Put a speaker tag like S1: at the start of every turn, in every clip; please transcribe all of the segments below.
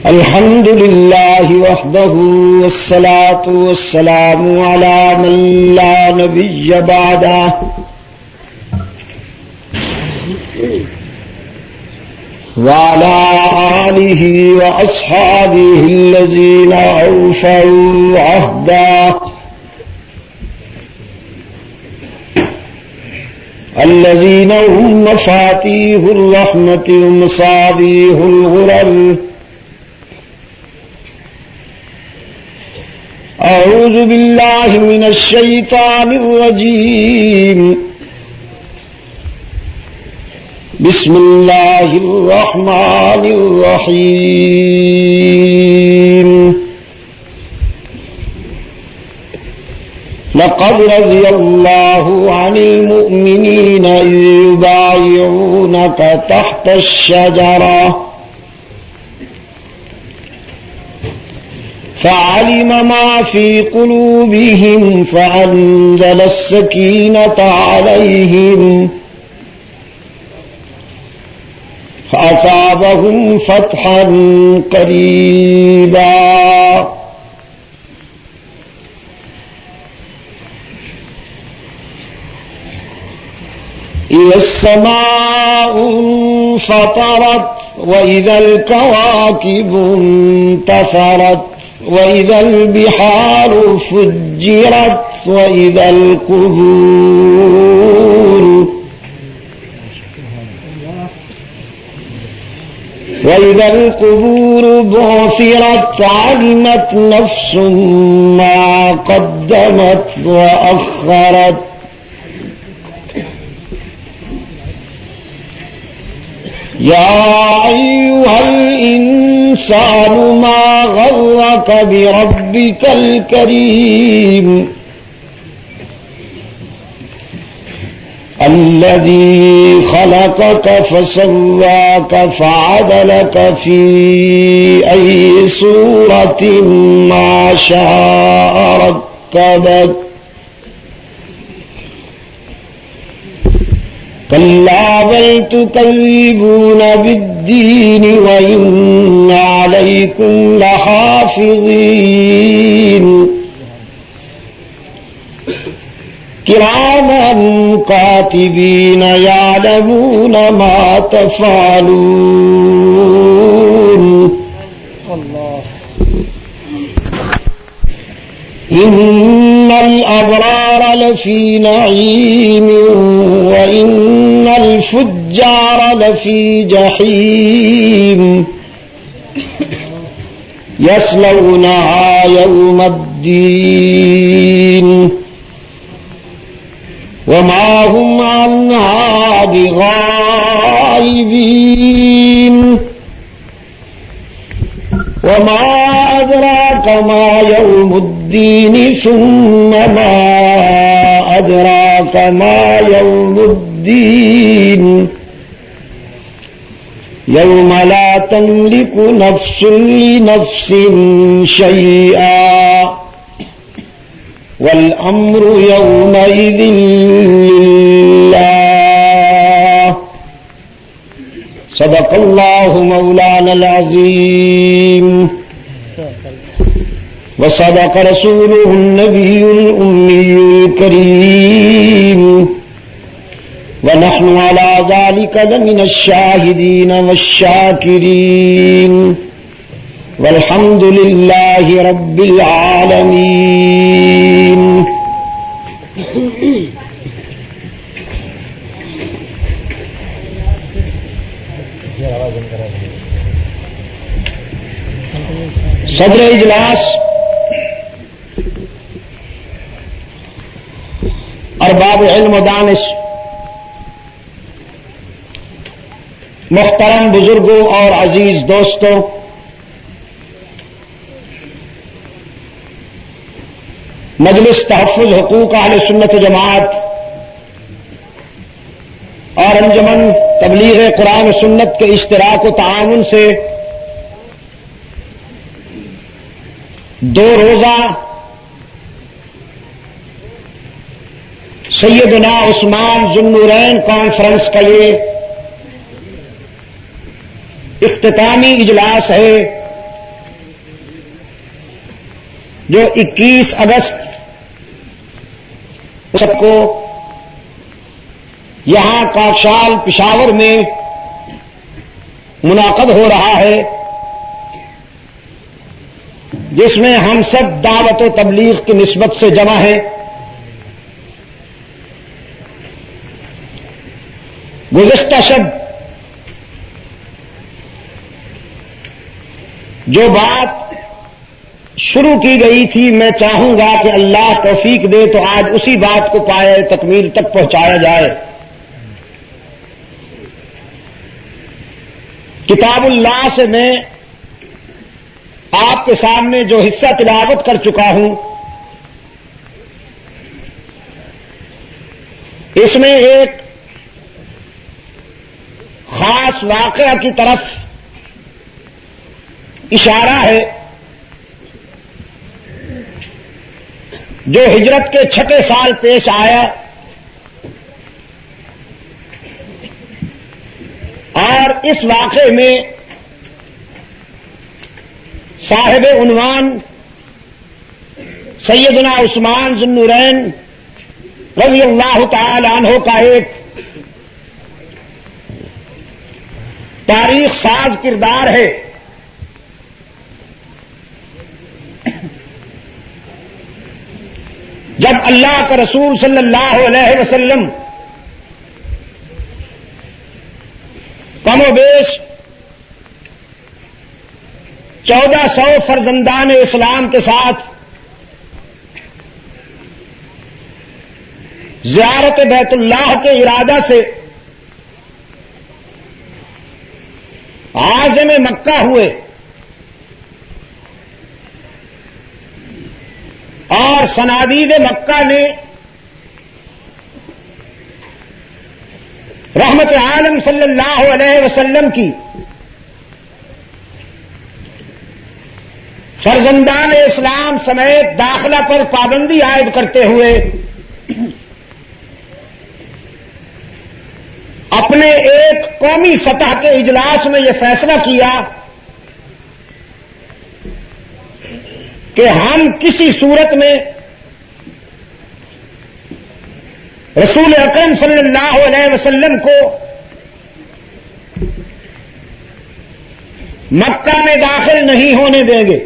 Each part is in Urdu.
S1: الحمد لله وحده والصلاة والسلام على من لا نبي بعده وعلى آله وأصحابه الذين أوفوا عهده الذين هم مفاتيح الرحمة ومصابيح الغرر. أعوذ بالله من الشيطان الرجيم. بسم الله الرحمن الرحيم. لقد رضي الله عن المؤمنين إذ يبايعونك تحت الشجرة فعلم ما في قلوبهم فأنزل السكينة عليهم فأصابهم فتحا قريبا. إذا السماء انفطرت وإذا الكواكب انتثرت وإذا البحار فجرت وإذا القبور بعثرت علمت نفس ما قدمت وأخرت. يا أيها الإنسان ما غرك بربك الكريم الذي خلقك فسواك فعدلك في أي صورة ما شاء ركبك. كلا بل تكذبون بالدين وإن عليكم لحافظين كراما كاتبين يعلمون ما تفعلون. إن الأبرار لفي نعيم وإن الفجار لفي جحيم يصلونها يوم الدين وما هم عنها بغائبين. وما أدراك ما يوم الدين ثم ما أدراك ما يوم الدين يوم لا تملك نفس لنفس شيئا والأمر يومئذ لله. صدق الله مولانا العظيم وصدق رسوله النبي الأمي الكريم ونحن على ذلك لمن الشاهدين والشاكرين والحمد لله رب العالمين. صدر اجلاس ارباب علم و دانش، محترم بزرگوں اور عزیز دوستوں، مجلس تحفظ حقوق اہل سنت جماعت اور انجمن تبلیغ قرآن و سنت کے اشتراک و تعاون سے 2 روزہ سیدنا عثمان ذو النورین کانفرنس کا یہ اختتامی اجلاس ہے جو 21 اگست کو یہاں کاکشال پشاور میں منعقد ہو رہا ہے، جس میں ہم سب دعوت و تبلیغ کی نسبت سے جمع ہیں۔ گزشتہ شب جو بات شروع کی گئی تھی، میں چاہوں گا کہ اللہ توفیق دے تو آج اسی بات کو پائے تکمیل تک پہنچایا جائے۔ کتاب اللہ سے میں آپ کے سامنے جو حصہ تلاوت کر چکا ہوں، اس میں ایک خاص واقعہ کی طرف اشارہ ہے جو ہجرت کے 6 سال پیش آیا، اور اس واقعے میں صاحب عنوان سیدنا عثمان ذو النورین رضی اللہ تعالی عنہ کا ایک تاریخ ساز کردار ہے۔ جب اللہ کا رسول صلی اللہ علیہ وسلم کم و بیش 1400 فرزندان اسلام کے ساتھ زیارت بیت اللہ کے ارادہ سے عازم مکہ ہوئے، اور صنادید مکہ نے رحمت عالم صلی اللہ علیہ وسلم کی فرزندان اسلام سمیت داخلہ پر پابندی عائد کرتے ہوئے اپنے ایک قومی سطح کے اجلاس میں یہ فیصلہ کیا کہ ہم کسی صورت میں رسول اکرم صلی اللہ علیہ وسلم کو مکہ میں داخل نہیں ہونے دیں گے۔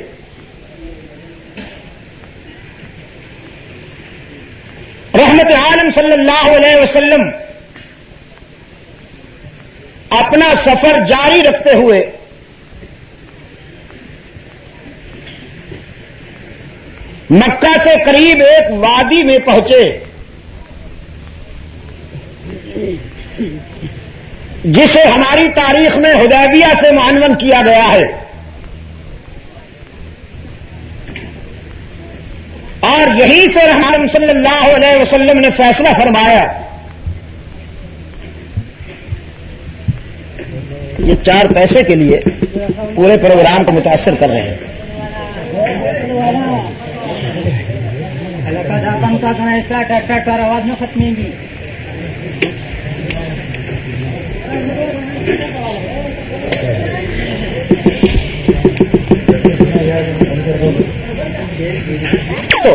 S1: رحمت عالم صلی اللہ علیہ وسلم اپنا سفر جاری رکھتے ہوئے مکہ سے قریب ایک وادی میں پہنچے جسے ہماری تاریخ میں حدیبیہ سے معنون کیا گیا ہے، اور یہیں سے رحمت صلی اللہ علیہ وسلم نے فیصلہ فرمایا۔ یہ 4 پیسے کے لیے پورے پروگرام کو متاثر کر رہے ہیں۔
S2: آواز میں ختم گی۔
S1: تو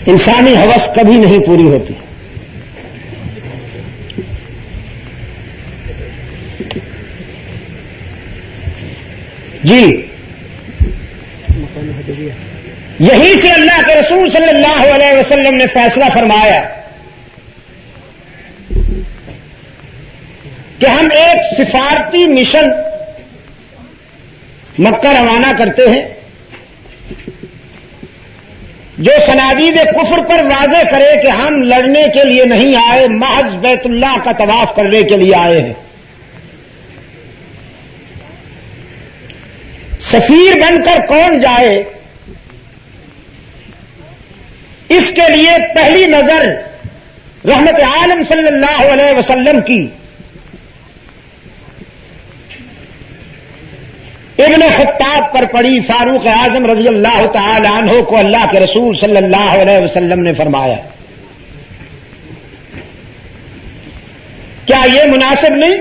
S1: انسانی ہوس کبھی نہیں پوری ہوتی۔ جی یہیں سے اللہ کے رسول صلی اللہ علیہ وسلم نے فیصلہ فرمایا کہ ہم ایک سفارتی مشن مکہ روانہ کرتے ہیں جو صنادید کفر پر واضح کرے کہ ہم لڑنے کے لیے نہیں آئے، محض بیت اللہ کا طواف کرنے کے لیے آئے ہیں۔ سفیر بن کر کون جائے، اس کے لیے پہلی نظر رحمت عالم صلی اللہ علیہ وسلم کی ابن خطاب پر پڑی فاروق اعظم رضی اللہ تعالی عنہ کو اللہ کے رسول صلی اللہ علیہ وسلم نے فرمایا کیا یہ مناسب نہیں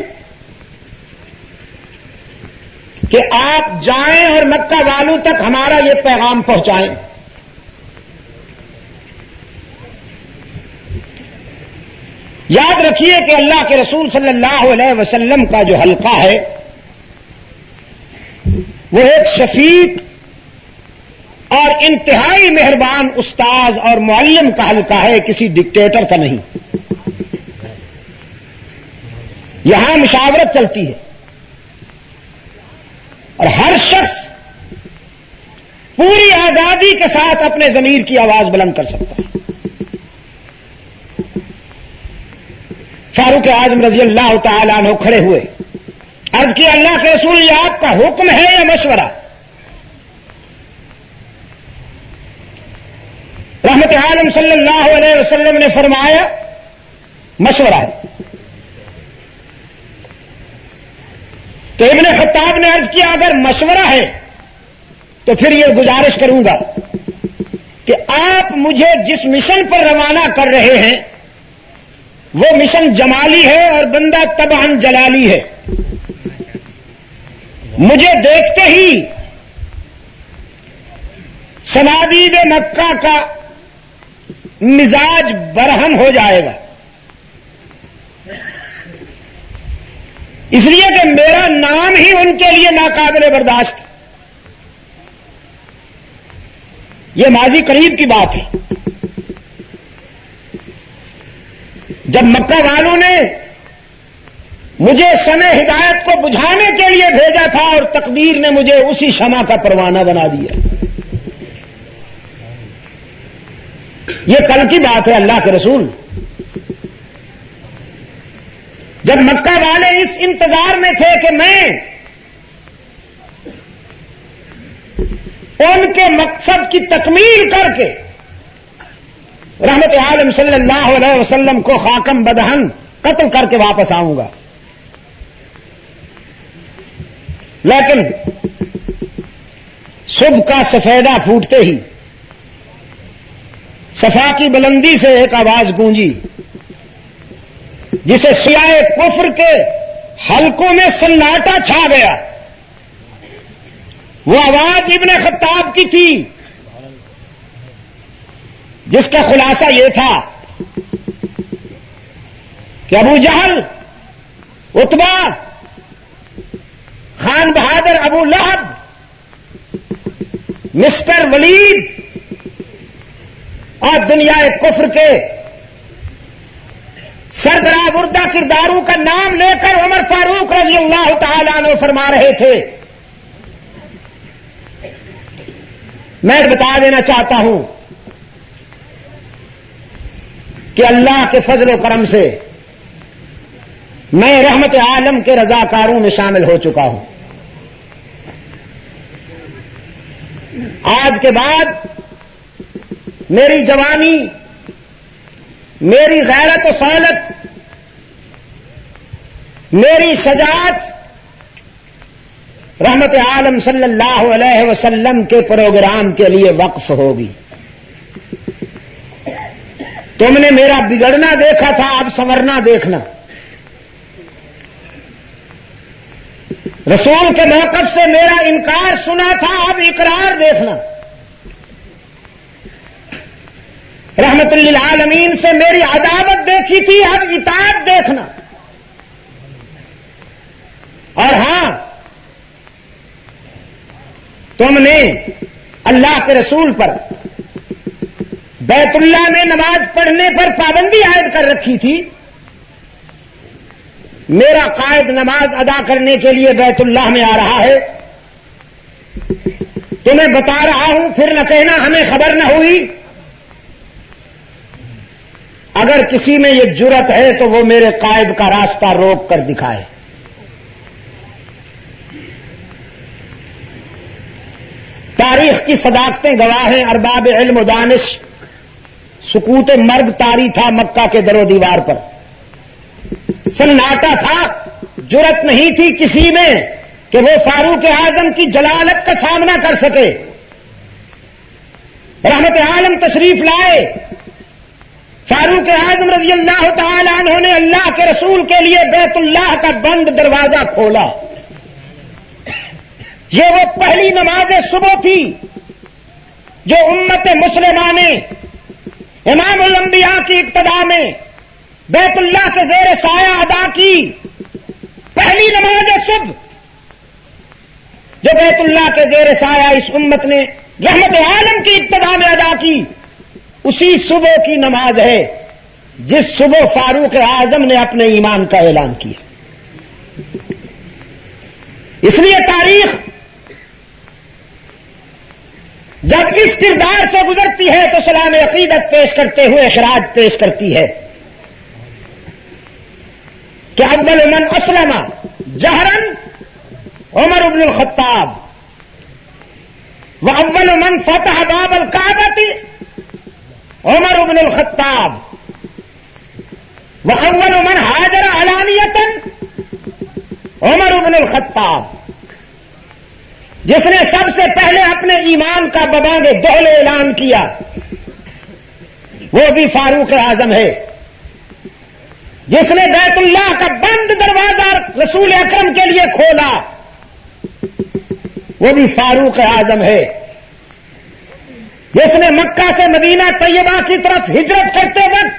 S1: کہ آپ جائیں اور مکہ والوں تک ہمارا یہ پیغام پہنچائیں؟ یاد رکھیے کہ اللہ کے رسول صلی اللہ علیہ وسلم کا جو حلقہ ہے وہ ایک شفیق اور انتہائی مہربان استاذ اور معلم کا حلقہ ہے، کسی ڈکٹیٹر کا نہیں۔ یہاں مشاورت چلتی ہے اور ہر شخص پوری آزادی کے ساتھ اپنے ضمیر کی آواز بلند کر سکتا ہے۔ فاروق اعظم رضی اللہ تعالیٰ عنہ کھڑے ہوئے، عرض کی اللہ کے رسول یہ آپ کا حکم ہے یا مشورہ؟ رحمت عالم صلی اللہ علیہ وسلم نے فرمایا مشورہ ہے۔ تو ابن خطاب نے عرض کیا اگر مشورہ ہے تو پھر یہ گزارش کروں گا کہ آپ مجھے جس مشن پر روانہ کر رہے ہیں وہ مشن جمالی ہے اور بندہ طبعاً جلالی ہے۔ مجھے دیکھتے ہی صنادید مکہ کا مزاج برہم ہو جائے گا، اس لیے کہ میرا نام ہی ان کے لیے ناقابل برداشت ہے۔ یہ ماضی قریب کی بات ہے، جب مکہ والوں نے مجھے شمع ہدایت کو بجھانے کے لیے بھیجا تھا اور تقدیر نے مجھے اسی شمع کا پروانہ بنا دیا۔ یہ کل کی بات ہے اللہ کے رسول۔ جب مکہ والے اس انتظار میں تھے کہ میں ان کے مقصد کی تکمیل کر کے رحمت عالم صلی اللہ علیہ وسلم کو خاکم بدہن قتل کر کے واپس آؤں گا، لیکن صبح کا سفیدہ پھوٹتے ہی صفا کی بلندی سے ایک آواز گونجی جسے سیاہ کفر کے حلقوں میں سناٹا چھا گیا۔ وہ آواز ابن خطاب کی تھی جس کا خلاصہ یہ تھا کہ ابو جہل، عتبہ، خان بہادر ابو لہب، مسٹر ولید اور دنیا کفر کے سربراہ بردہ کرداروں کا نام لے کر عمر فاروق رضی اللہ تعالیٰ عنہ فرما رہے تھے۔ میں بتا دینا چاہتا ہوں کہ اللہ کے فضل و کرم سے میں رحمت عالم کے رضاکاروں میں شامل ہو چکا ہوں۔ آج کے بعد میری جوانی، میری غیرت و صالت، میری شجاعت رحمت عالم صلی اللہ علیہ وسلم کے پروگرام کے لیے وقف ہوگی۔ تم نے میرا بگڑنا دیکھا تھا، اب سنورنا دیکھنا۔ رسول کے موقف سے میرا انکار سنا تھا، اب اقرار دیکھنا۔ رحمت للعالمین سے میری عداوت دیکھی تھی، اب اطاعت دیکھنا۔ اور ہاں، تم نے اللہ کے رسول پر بیت اللہ میں نماز پڑھنے پر پابندی عائد کر رکھی تھی۔ میرا قائد نماز ادا کرنے کے لیے بیت اللہ میں آ رہا ہے، تمہیں بتا رہا ہوں، پھر نہ کہنا ہمیں خبر نہ ہوئی۔ اگر کسی میں یہ جرت ہے تو وہ میرے قائد کا راستہ روک کر دکھائے۔ تاریخ کی صداقتیں گواہ ہیں، ارباب علم و دانش، سکوت مرگ طاری تھا مکہ کے در و دیوار پر، سناٹا تھا، جرت نہیں تھی کسی میں کہ وہ فاروق اعظم کی جلالت کا سامنا کر سکے. رحمت عالم تشریف لائے. فاروق اعظم رضی اللہ تعالی عنہ نے اللہ کے رسول کے لیے بیت اللہ کا بند دروازہ کھولا. یہ وہ پہلی نماز صبح تھی جو امت مسلمہ نے امام الانبیاء کی اقتداء میں بیت اللہ کے زیر سایہ ادا کی. پہلی نماز صبح جو بیت اللہ کے زیر سایہ اس امت نے رحمت عالم کی ابتدا میں ادا کی، اسی صبح کی نماز ہے جس صبح فاروق اعظم نے اپنے ایمان کا اعلان کیا. اس لیے تاریخ جب اس کردار سے گزرتی ہے تو سلام عقیدت پیش کرتے ہوئے خراج پیش کرتی ہے کہ اول من اسلم جہرن عمر بن الخطاب واول من فتح باب الکعبۃ عمر بن الخطاب واول من ہاجر علانیۃ عمر بن الخطاب. جس نے سب سے پہلے اپنے ایمان کا ببانگ دہل اعلان کیا وہ بھی فاروق اعظم ہے. جس نے بیت اللہ کا بند دروازہ رسول اکرم کے لیے کھولا وہ بھی فاروق اعظم ہے. جس نے مکہ سے مدینہ طیبہ کی طرف ہجرت کرتے وقت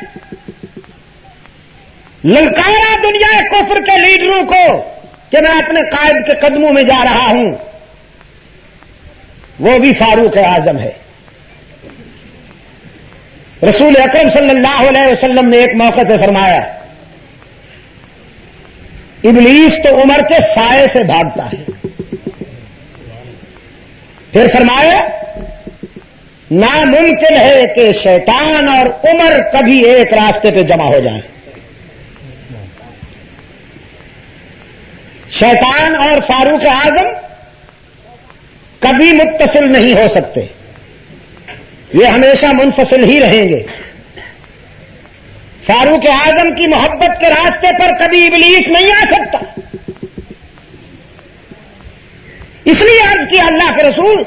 S1: للکارا دنیا کفر کے لیڈروں کو کہ میں اپنے قائد کے قدموں میں جا رہا ہوں، وہ بھی فاروق اعظم ہے. رسول اکرم صلی اللہ علیہ وسلم نے ایک موقع پہ فرمایا ابلیس تو عمر کے سائے سے بھاگتا ہے. پھر فرمایا ناممکن ہے کہ شیطان اور عمر کبھی ایک راستے پہ جمع ہو جائیں. شیطان اور فاروق اعظم کبھی متصل نہیں ہو سکتے، یہ ہمیشہ منفصل ہی رہیں گے. فاروق اعظم کی محبت کے راستے پر کبھی ابلیس نہیں آ سکتا. اس لیے عرض کیا اللہ کے رسول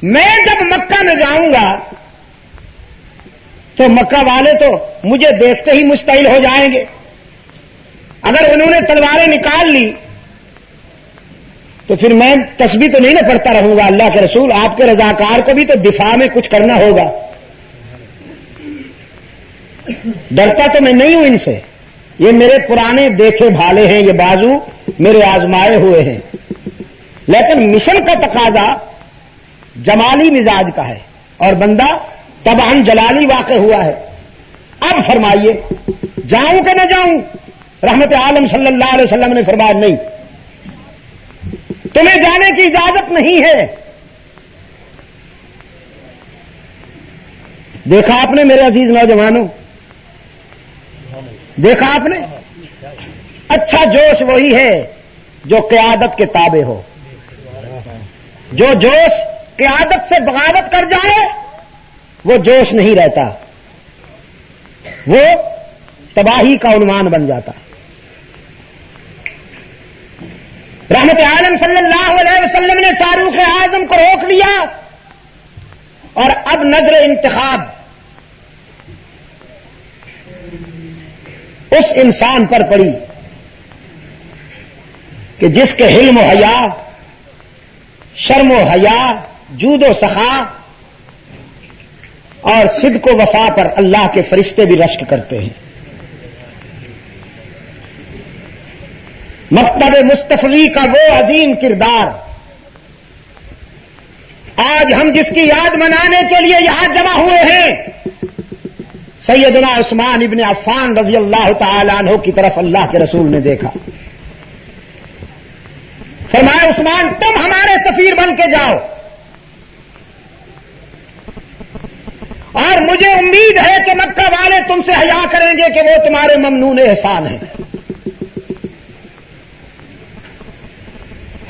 S1: میں جب مکہ میں جاؤں گا تو مکہ والے تو مجھے دیکھتے ہی مشتعل ہو جائیں گے. اگر انہوں نے تلواریں نکال لی تو پھر میں تسبیح تو نہیں نہ پڑھتا رہوں گا. اللہ کے رسول آپ کے رضاکار کو بھی تو دفاع میں کچھ کرنا ہوگا. ڈرتا تو میں نہیں ہوں ان سے، یہ میرے پرانے دیکھے بھالے ہیں، یہ بازو میرے آزمائے ہوئے ہیں. لیکن مشن کا تقاضا جمالی مزاج کا ہے اور بندہ طبعاً جلالی واقع ہوا ہے. اب فرمائیے جاؤں کہ نہ جاؤں؟ رحمت عالم صلی اللہ علیہ وسلم نے فرمایا نہیں، تمہیں جانے کی اجازت نہیں ہے. دیکھا آپ نے میرے عزیز نوجوانوں، دیکھا آپ نے؟ اچھا جوش وہی ہے جو قیادت کے تابع ہو. جو جوش قیادت سے بغاوت کر جائے وہ جوش نہیں رہتا، وہ تباہی کا عنوان بن جاتا. رحمت عالم صلی اللہ علیہ وسلم نے فاروق اعظم کو روک لیا اور اب نظر انتخاب اس انسان پر پڑی کہ جس کے حلم و حیا، شرم و حیا، جود و سخا اور صدق و وفا پر اللہ کے فرشتے بھی رشک کرتے ہیں. مکتب مصطفی کا وہ عظیم کردار آج ہم جس کی یاد منانے کے لیے یہاں جمع ہوئے ہیں، سیدنا عثمان ابن عفان رضی اللہ تعالی عنہ کی طرف اللہ کے رسول نے دیکھا. فرمایا عثمان تم ہمارے سفیر بن کے جاؤ اور مجھے امید ہے کہ مکہ والے تم سے حیا کریں گے کہ وہ تمہارے ممنون احسان ہیں.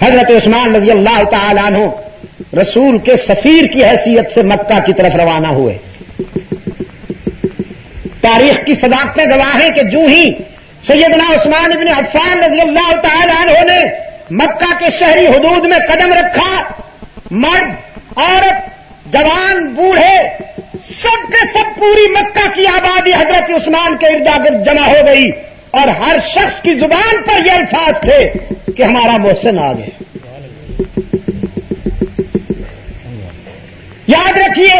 S1: حضرت عثمان رضی اللہ تعالی عنہ رسول کے سفیر کی حیثیت سے مکہ کی طرف روانہ ہوئے. تاریخ کی صداقتیں گواہ ہیں کہ جو ہی سیدنا عثمان ابن عفان رضی اللہ تعالی عنہ نے مکہ کے شہری حدود میں قدم رکھا، مرد، عورت، جوان، بوڑھے، سب کے سب پوری مکہ کی آبادی حضرت عثمان کے ارد گرد جمع ہو گئی، اور ہر شخص کی زبان پر یہ الفاظ تھے کہ ہمارا محسن آ گئے۔ یاد رکھیے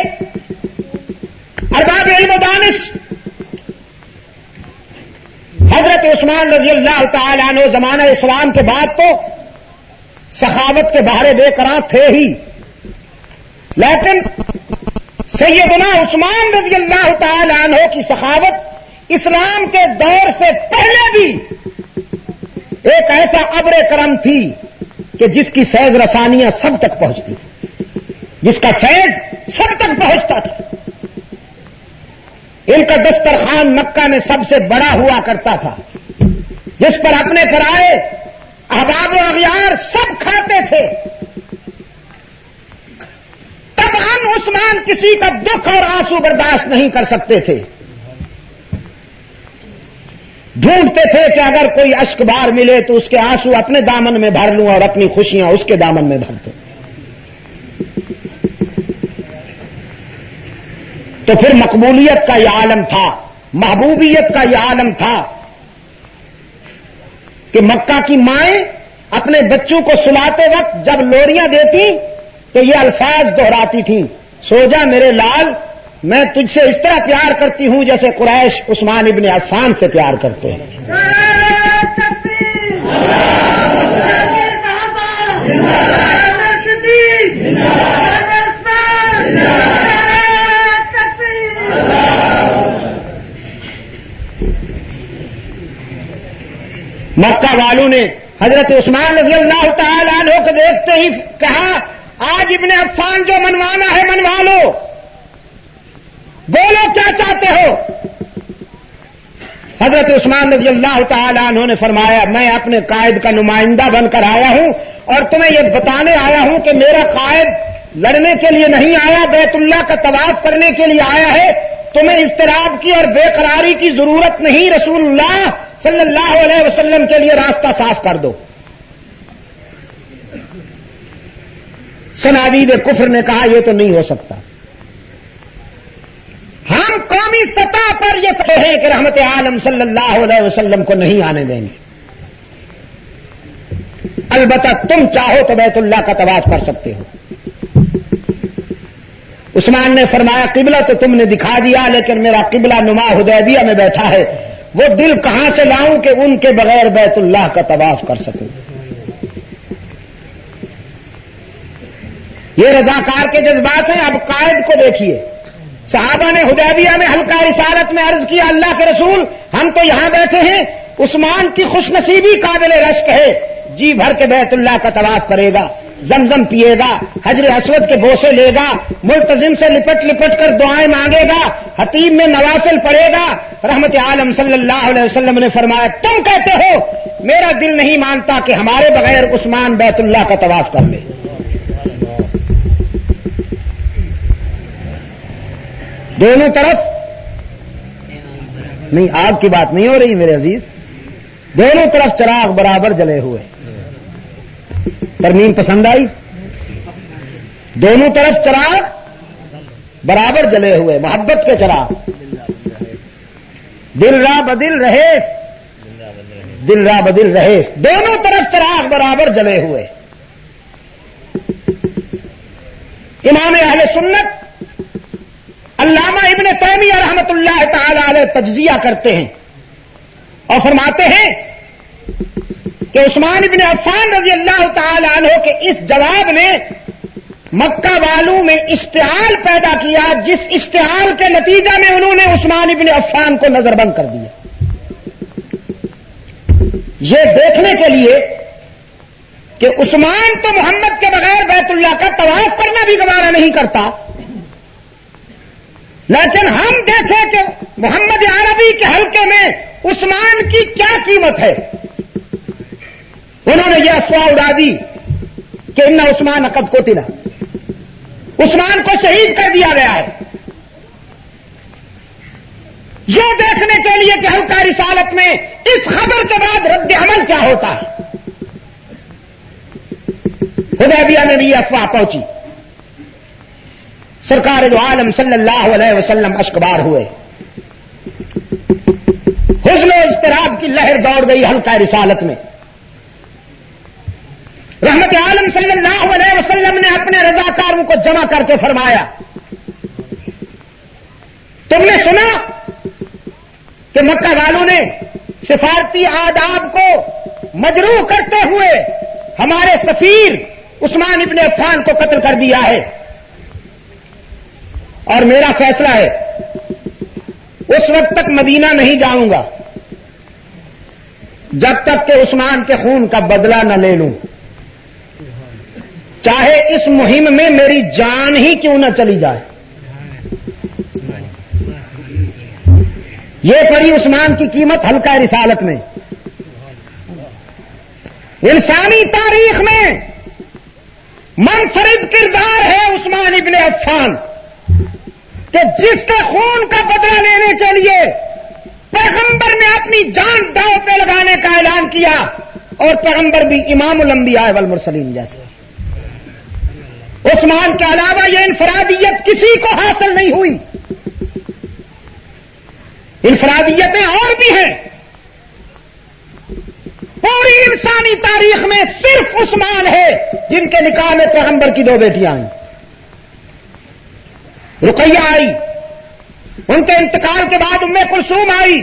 S1: ارباب علم و دانش، حضرت عثمان رضی اللہ تعالی عنہ زمانہ اسلام کے بعد تو سخاوت کے بہارے بے قرار تھے ہی، لیکن سیدنا عثمان رضی اللہ تعالی عنہ کی سخاوت اسلام کے دور سے پہلے بھی ایک ایسا ابر کرم تھی کہ جس کی فیض رسانیاں سب تک پہنچتی تھی، جس کا فیض سب تک پہنچتا تھا۔ ان کا دسترخوان مکہ میں سب سے بڑا ہوا کرتا تھا، جس پر اپنے پرائے احباب و اغیار سب کھاتے تھے۔ تب ہم عثمان کسی کا دکھ اور آنسو برداشت نہیں کر سکتے تھے، ڈھونڈتے تھے کہ اگر کوئی اشک بار ملے تو اس کے آنسو اپنے دامن میں بھر لوں اور اپنی خوشیاں اس کے دامن میں بھر دوں۔ تو پھر مقبولیت کا یہ عالم تھا، محبوبیت کا یہ عالم تھا کہ مکہ کی مائیں اپنے بچوں کو سلاتے وقت جب لوریاں دیتی تو یہ الفاظ دہراتی تھیں، سو جا میرے لال، میں تجھ سے اس طرح پیار کرتی ہوں جیسے قریش عثمان ابن عفان سے پیار کرتے ہیں۔ مکہ والوں نے حضرت عثمان رضی اللہ تعالی عنہ کو دیکھتے ہی کہا، آج ابن عفان جو منوانا ہے منوا لو، بولو کیا چاہتے ہو۔ حضرت عثمان رضی اللہ تعالی عنہ نے فرمایا، میں اپنے قائد کا نمائندہ بن کر آیا ہوں اور تمہیں یہ بتانے آیا ہوں کہ میرا قائد لڑنے کے لیے نہیں آیا، بیت اللہ کا طواف کرنے کے لیے آیا ہے۔ تمہیں اضطراب کی اور بے قراری کی ضرورت نہیں، رسول اللہ صلی اللہ علیہ وسلم کے لیے راستہ صاف کر دو۔ صنادید کفر نے کہا یہ تو نہیں ہو سکتا، ہم قومی سطح پر یہ کہتے ہیں کہ رحمت عالم صلی اللہ علیہ وسلم کو نہیں آنے دیں گے، البتہ تم چاہو تو بیت اللہ کا طواف کر سکتے ہو۔ عثمان نے فرمایا قبلہ تو تم نے دکھا دیا، لیکن میرا قبلہ نما حدیبیہ میں بیٹھا ہے، وہ دل کہاں سے لاؤں کہ ان کے بغیر بیت اللہ کا طواف کر سکوں۔ یہ رضاکار کے جذبات ہیں۔ اب قائد کو دیکھیے، صحابہ نے حدیبیہ میں حلقہ رسالت میں عرض کیا، اللہ کے رسول ہم تو یہاں بیٹھے ہیں، عثمان کی خوش نصیبی قابل رشک ہے، جی بھر کے بیت اللہ کا طواف کرے گا، زمزم پیے گا، حجر اسود کے بوسے لے گا، ملتزم سے لپٹ لپٹ کر دعائیں مانگے گا، حتیم میں نوافل پڑھے گا۔ رحمت عالم صلی اللہ علیہ وسلم نے فرمایا تم کہتے ہو میرا دل نہیں مانتا کہ ہمارے بغیر عثمان بیت اللہ کا طواف کر لے۔ دونوں طرف نہیں، آگ کی بات نہیں ہو رہی میرے عزیز، دونوں طرف چراغ برابر جلے ہوئے۔ ترمیم پسند آئی؟ دونوں طرف چراغ برابر جلے ہوئے، محبت کے چراغ، دل را بدل رہے، دل را بدل رہے، دونوں طرف چراغ برابر جلے ہوئے۔ امام اہل سنت علامہ ابن تیمیہ رحمت اللہ تعالی علیہ تجزیہ کرتے ہیں اور فرماتے ہیں کہ عثمان ابن عفان رضی اللہ تعالی عنہ کے اس جواب نے مکہ والوں میں اشتعال پیدا کیا، جس اشتعال کے نتیجہ میں انہوں نے عثمان ابن عفان کو نظر بند کر دیا۔ یہ دیکھنے کے لیے کہ عثمان تو محمد کے بغیر بیت اللہ کا طواف کرنا بھی گوارا نہیں کرتا، لیکن ہم دیکھیں کہ محمد عربی کے حلقے میں عثمان کی کیا قیمت ہے۔ انہوں نے یہ افواہ اڑا دی کہ ان عثمان قد قتل، عثمان کو شہید کر دیا گیا ہے۔ یہ دیکھنے کے لیے کہ حلقہ رسالت میں اس خبر کے بعد رد عمل کیا ہوتا ہے۔ حدیبیہ میں بھی یہ افواہ پہنچی، سرکار دو عالم صلی اللہ علیہ وسلم اشکبار ہوئے، حزن و اضطراب کی لہر دوڑ گئی حلقہ رسالت میں۔ رحمت عالم صلی اللہ علیہ وسلم نے اپنے رضاکاروں کو جمع کر کے فرمایا، تم نے سنا کہ مکہ والوں نے سفارتی آداب کو مجروح کرتے ہوئے ہمارے سفیر عثمان ابن عفان کو قتل کر دیا ہے، اور میرا فیصلہ ہے اس وقت تک مدینہ نہیں جاؤں گا جب تک کہ عثمان کے خون کا بدلہ نہ لے لوں، چاہے اس مہم میں میری جان ہی کیوں نہ چلی جائے۔ یہ پڑی عثمان کی قیمت حلقہ رسالت میں۔ انسانی تاریخ میں منفرد کردار ہے عثمان ابن عفان کہ جس کے خون کا بدلہ لینے کے لیے پیغمبر نے اپنی جان داؤ پہ لگانے کا اعلان کیا، اور پیغمبر بھی امام الانبیاء والمرسلین جیسے۔ عثمان کے علاوہ یہ انفرادیت کسی کو حاصل نہیں ہوئی، انفرادیتیں اور بھی ہیں۔ پوری انسانی تاریخ میں صرف عثمان ہے جن کے نکاح میں پیغمبر کی 2 بیٹیاں آئیں، رقیہ آئی، ان کے انتقال کے بعد ام کلثوم آئی،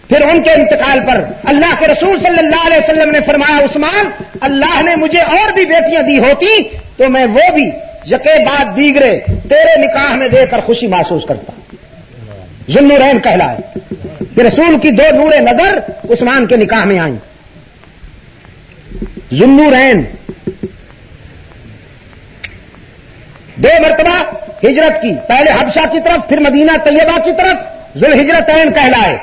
S1: پھر ان کے انتقال پر اللہ کے رسول صلی اللہ علیہ وسلم نے فرمایا عثمان اللہ نے مجھے اور بھی بیٹیاں دی ہوتی تو میں وہ بھی یکے بعد دیگرے تیرے نکاح میں دے کر خوشی محسوس کرتا۔ ذوالنورین کہلائے کہ رسول کی 2 نور نظر عثمان کے نکاح میں آئیں۔ ذوالنورین 2 مرتبہ ہجرت کی، پہلے حبشہ کی طرف پھر مدینہ طیبہ کی طرف، ذوالہجرتین کہلائے۔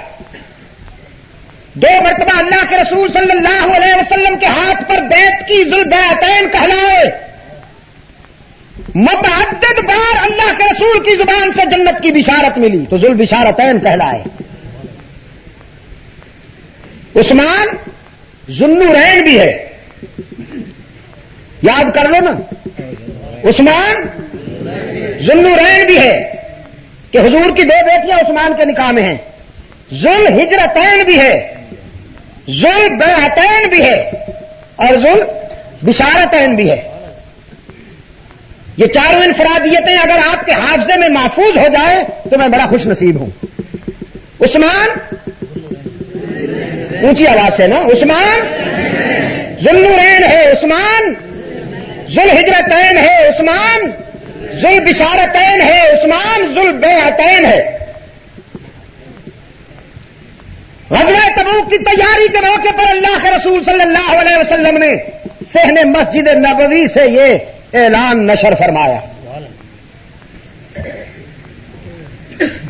S1: 2 مرتبہ اللہ کے رسول صلی اللہ علیہ وسلم کے ہاتھ پر بیعت کی، ذوالبیعتین کہلائے۔ متعدد بار اللہ کے رسول کی زبان سے جنت کی بشارت ملی تو ذوالبشارتین کہلائے۔ عثمان ذوالنورین بھی ہے، یاد کر لو نا، عثمان ذوالنورین بھی ہے کہ حضور کی 2 بیٹیاں عثمان کے نکاح میں ہیں، ذوالہجرتین بھی ہے، ذوالبیعتین بھی ہے، اور ذوالبشارتین بھی ہے۔ یہ چاروں انفرادیتیں اگر آپ کے حافظے میں محفوظ ہو جائے تو میں بڑا خوش نصیب ہوں۔ عثمان، اونچی آواز سے نا، عثمان ذوالنورین ہے، عثمان ذوالہجرتین ہے، عثمان ذوالبشارتین ہے، عثمان ذوالبیعتین ہے۔ غزوہ تبوک کی تیاری کے موقع پر اللہ کے رسول صلی اللہ علیہ وسلم نے صحن مسجد نبوی سے یہ اعلان نشر فرمایا،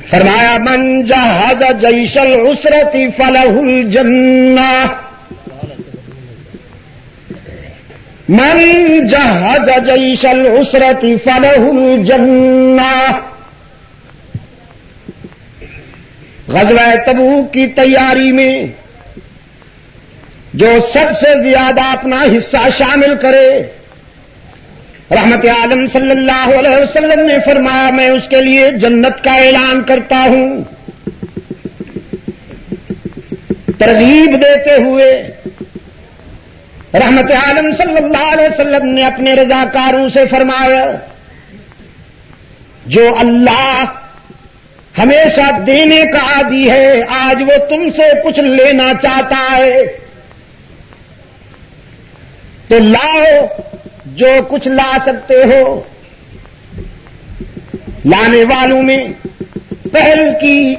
S1: فرمایا من جہز جیش العسرۃ فلہ الجنہ، من جہز جیش العسرۃ فلہ الجنہ۔ غزوہ تبوک کی تیاری میں جو سب سے زیادہ اپنا حصہ شامل کرے، رحمت عالم صلی اللہ علیہ وسلم نے فرمایا میں اس کے لیے جنت کا اعلان کرتا ہوں۔ ترغیب دیتے ہوئے رحمت عالم صلی اللہ علیہ وسلم نے اپنے رضاکاروں سے فرمایا جو اللہ ہمیشہ دینے کا عادی ہے آج وہ تم سے کچھ لینا چاہتا ہے تو لاؤ جو کچھ لا سکتے ہو۔ لانے والوں میں پہل کی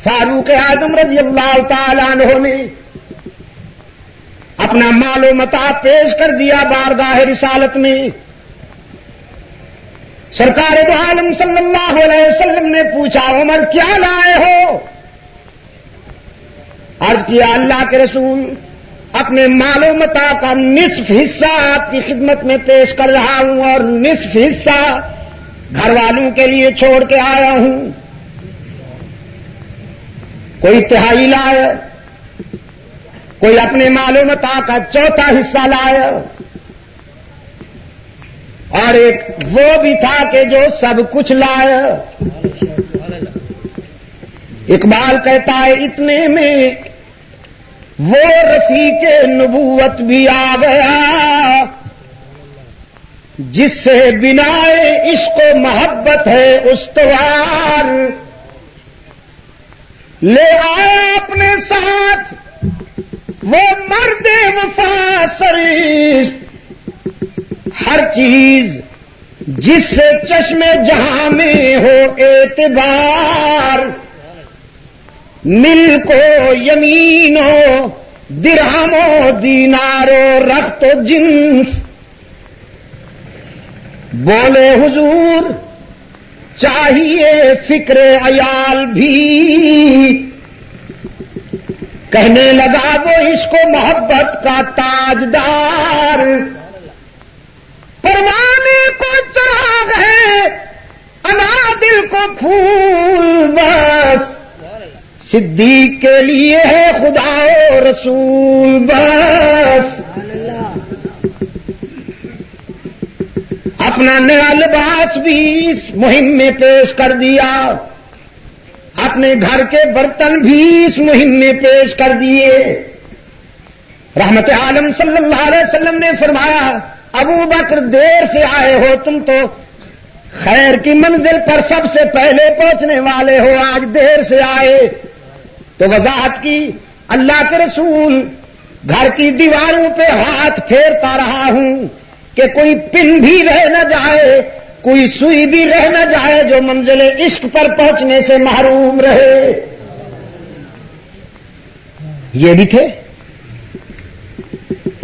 S1: فاروق اعظم رضی اللہ تعالیٰ عنہ نے اپنا مال و متاع پیش کر دیا بارگاہ رسالت میں۔ سرکار دو عالم صلی اللہ علیہ وسلم نے پوچھا عمر کیا لائے ہو؟ عرض کیا اللہ کے رسول اپنے مال و متاع کا نصف حصہ آپ کی خدمت میں پیش کر رہا ہوں اور نصف حصہ گھر والوں کے لیے چھوڑ کے آیا ہوں۔ کوئی تہائی لایا، کوئی اپنے مال و متاع کا چوتھا حصہ لایا۔ اور ایک وہ بھی تھا کہ جو سب کچھ لایا. اقبال کہتا ہے اتنے میں وہ رفیق نبوت بھی آ گیا جس سے بنائے عشق و محبت ہے استوار. لے آیا اپنے ساتھ وہ مرد وفا سرشت ہر چیز جس سے چشم جہاں میں ہو اعتبار. مل کو یمینو درہمو دینارو رخت و جنس. بولے حضور چاہیے فکر عیال بھی. کہنے لگا وہ عشق و محبت کا تاجدار. پروانے کو چراغ ہے انا دل کو پھول بس. صدیق کے لیے ہے خدا و رسول بس. اپنا نیا لباس بھی اس مہم میں پیش کر دیا. اپنے گھر کے برتن بھی اس مہم میں پیش کر دیے. رحمت عالم صلی اللہ علیہ وسلم نے فرمایا ابو بکر دیر سے آئے ہو, تم تو خیر کی منزل پر سب سے پہلے پہنچنے والے ہو, آج دیر سے آئے. تو وضاحت کی اللہ کے رسول گھر کی دیواروں پہ ہاتھ پھیرتا رہا ہوں کہ کوئی پن بھی رہ نہ جائے, کوئی سوئی بھی رہ نہ جائے جو منزل عشق پر پہنچنے سے محروم رہے. یہ بھی تھے.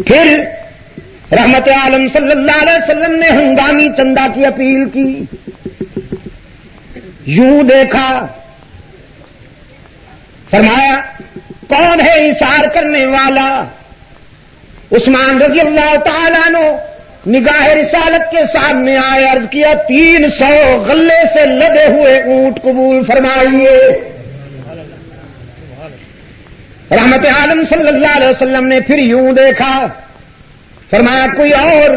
S1: پھر رحمت عالم صلی اللہ علیہ وسلم نے ہنگامی چندہ کی اپیل کی. یوں دیکھا, فرمایا کون ہے اثار کرنے والا؟ عثمان رضی اللہ تعالیٰ عنہ نگاہ رسالت کے سامنے آئے, عرض کیا 300 غلے سے لدے ہوئے اونٹ قبول فرمائیے. رحمت عالم صلی اللہ علیہ وسلم نے پھر یوں دیکھا, فرمایا کوئی اور؟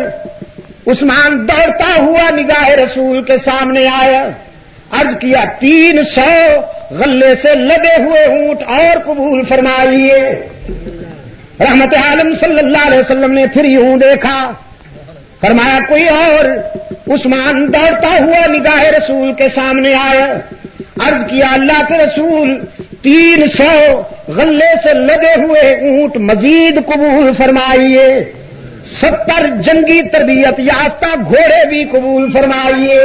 S1: عثمان دوڑتا ہوا نگاہ رسول کے سامنے آیا, عرض کیا 300 غلے سے لدے ہوئے اونٹ اور قبول فرمائیے. رحمت عالم صلی اللہ علیہ وسلم نے پھر یوں دیکھا, فرمایا کوئی اور؟ عثمان دوڑتا ہوا نگاہ رسول کے سامنے آیا, عرض کیا اللہ کے رسول 300 غلے سے لدے ہوئے اونٹ مزید قبول فرمائیے. 70 جنگی تربیت یافتہ گھوڑے بھی قبول فرمائیے.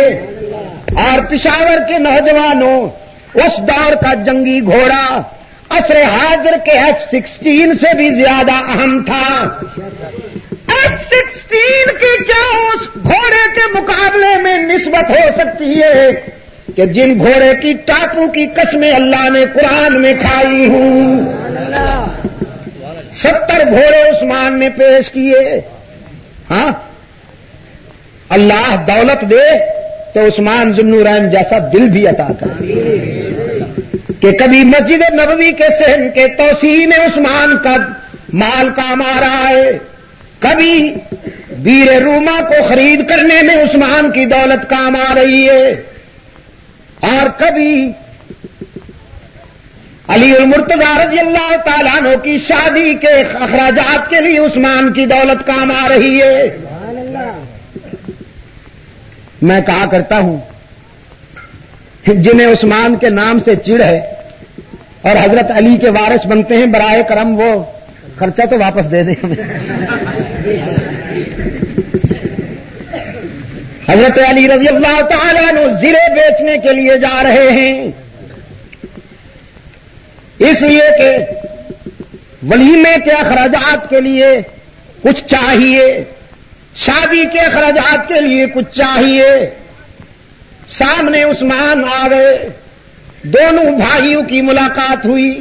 S1: اور پشاور کے نوجوانوں, اس دور کا جنگی گھوڑا عصر حاضر کے F-16 سے بھی زیادہ اہم تھا. F-16 کی کیا اس گھوڑے کے مقابلے میں نسبت ہو سکتی ہے کہ جن گھوڑے کی ٹاپو کی قسمیں اللہ نے قرآن میں کھائی ہوں. 70 گھوڑے عثمان نے پیش کیے. ہاں, اللہ دولت دے تو عثمان ذوالنورین جیسا دل بھی عطا کر کہ کبھی مسجد نبوی کے صحن کے توسیع میں عثمان کا مال کام آ رہا ہے, کبھی بیر روما کو خرید کرنے میں عثمان کی دولت کام آ رہی ہے, اور کبھی علی المرتضیٰ رضی اللہ تعالیٰ عنہ کی شادی کے اخراجات کے لیے عثمان کی دولت کام آ رہی ہے. میں کہا کرتا ہوں جنہیں عثمان کے نام سے چڑ ہے اور حضرت علی کے وارث بنتے ہیں, برائے کرم وہ خرچہ تو واپس دے دیں ہمیں. حضرت علی رضی اللہ تعالیٰ عنہ زرے بیچنے کے لیے جا رہے ہیں, اس لیے کہ ولیمے کے اخراجات کے لیے کچھ چاہیے, شادی کے اخراجات کے لیے کچھ چاہیے. سامنے عثمان آ گئے, دونوں بھائیوں کی ملاقات ہوئی.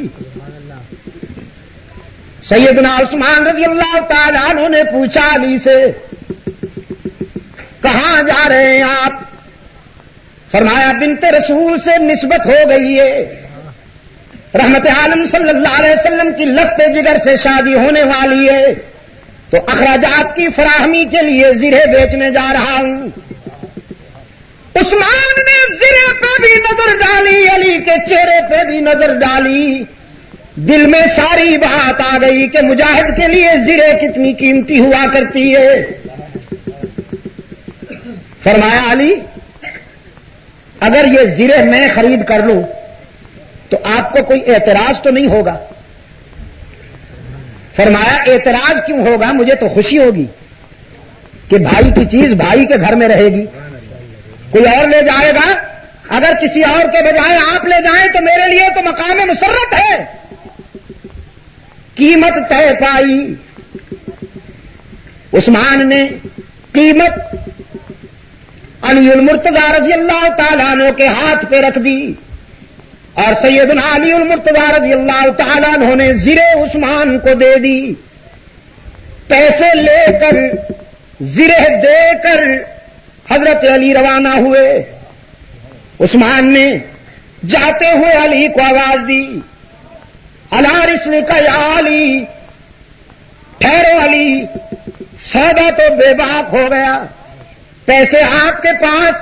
S1: سیدنا عثمان رضی اللہ تعالیٰ عنہ نے پوچھا علی سے کہاں جا رہے ہیں آپ؟ فرمایا بنت رسول سے نسبت ہو گئی ہے, رحمت عالم صلی اللہ علیہ وسلم کی لفظ جگر سے شادی ہونے والی ہے. تو اخراجات کی فراہمی کے لیے زرے بیچنے جا رہا ہوں۔ عثمان نے زرے پہ بھی نظر ڈالی، علی کے چہرے پہ بھی نظر ڈالی، دل میں ساری بات آ گئی کہ مجاہد کے لیے زرے کتنی قیمتی ہوا کرتی ہے۔ فرمایا علی اگر یہ زرے میں خرید کر لوں تو آپ کو کوئی اعتراض تو نہیں ہوگا؟ فرمایا اعتراض کیوں ہوگا، مجھے تو خوشی ہوگی کہ بھائی کی چیز بھائی کے گھر میں رہے گی، کوئی اور لے جائے گا، اگر کسی اور کے بجائے آپ لے جائیں تو میرے لیے تو مقام مسرت ہے۔ قیمت طے پائی، عثمان نے قیمت علی المرتضی رضی اللہ تعالیٰ عنہ کے ہاتھ پہ رکھ دی، اور سیدنا علی المرتضی رضی اللہ تعالیٰ عنہ نے زرے عثمان کو دے دی۔ پیسے لے کر زرے دے کر حضرت علی روانہ ہوئے۔ عثمان نے جاتے ہوئے علی کو آواز دی، الا رسلک یا علی، ٹھہرو علی، سودا تو بے باک ہو گیا، پیسے آپ کے پاس،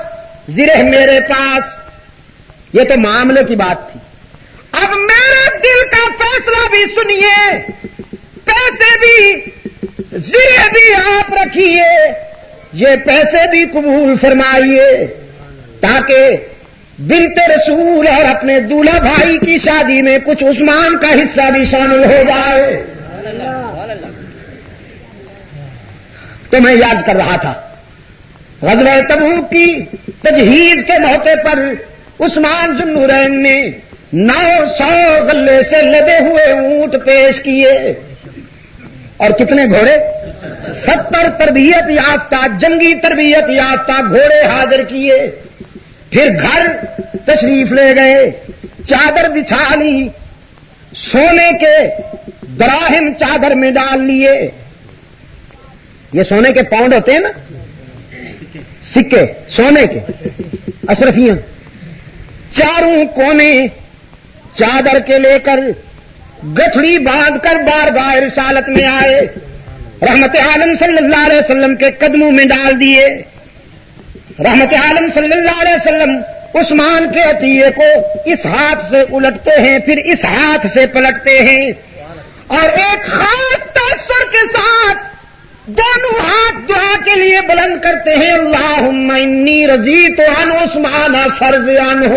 S1: زرہ میرے پاس، یہ تو معاملے کی بات تھی۔ اب میرے دل کا فیصلہ بھی سنیے، پیسے بھی زرہ بھی آپ رکھیے، یہ پیسے بھی قبول فرمائیے، تاکہ بنت رسول اور اپنے دولہا بھائی کی شادی میں کچھ عثمان کا حصہ بھی شامل ہو جائے۔ تو میں یاد کر رہا تھا غزوہ تبوک کی تجہیز کے موقع پر عثمان ذو النورین نے 900 غلے سے لدے ہوئے اونٹ پیش کیے، اور کتنے گھوڑے؟ 70 تربیت یافتہ، جنگی تربیت یافتہ گھوڑے حاضر کیے۔ پھر گھر تشریف لے گئے، چادر بچھا لی، سونے کے دراہم چادر میں ڈال لیے، یہ سونے کے پاؤنڈ ہوتے ہیں نا، سکے سونے کے اشرفیاں، چاروں کونے چادر کے لے کر گٹھڑی باندھ کر بارگاہ رسالت میں آئے، رحمت عالم صلی اللہ علیہ وسلم کے قدموں میں ڈال دیے۔ رحمت عالم صلی اللہ علیہ وسلم عثمان کے عطیے کو اس ہاتھ سے الٹتے ہیں، پھر اس ہاتھ سے پلٹتے ہیں، اور ایک خاص تاثر کے ساتھ دونوں ہاتھ دعا کے لیے بلند کرتے ہیں، اللہم انی رضیت عن عثمان فرض عنہ۔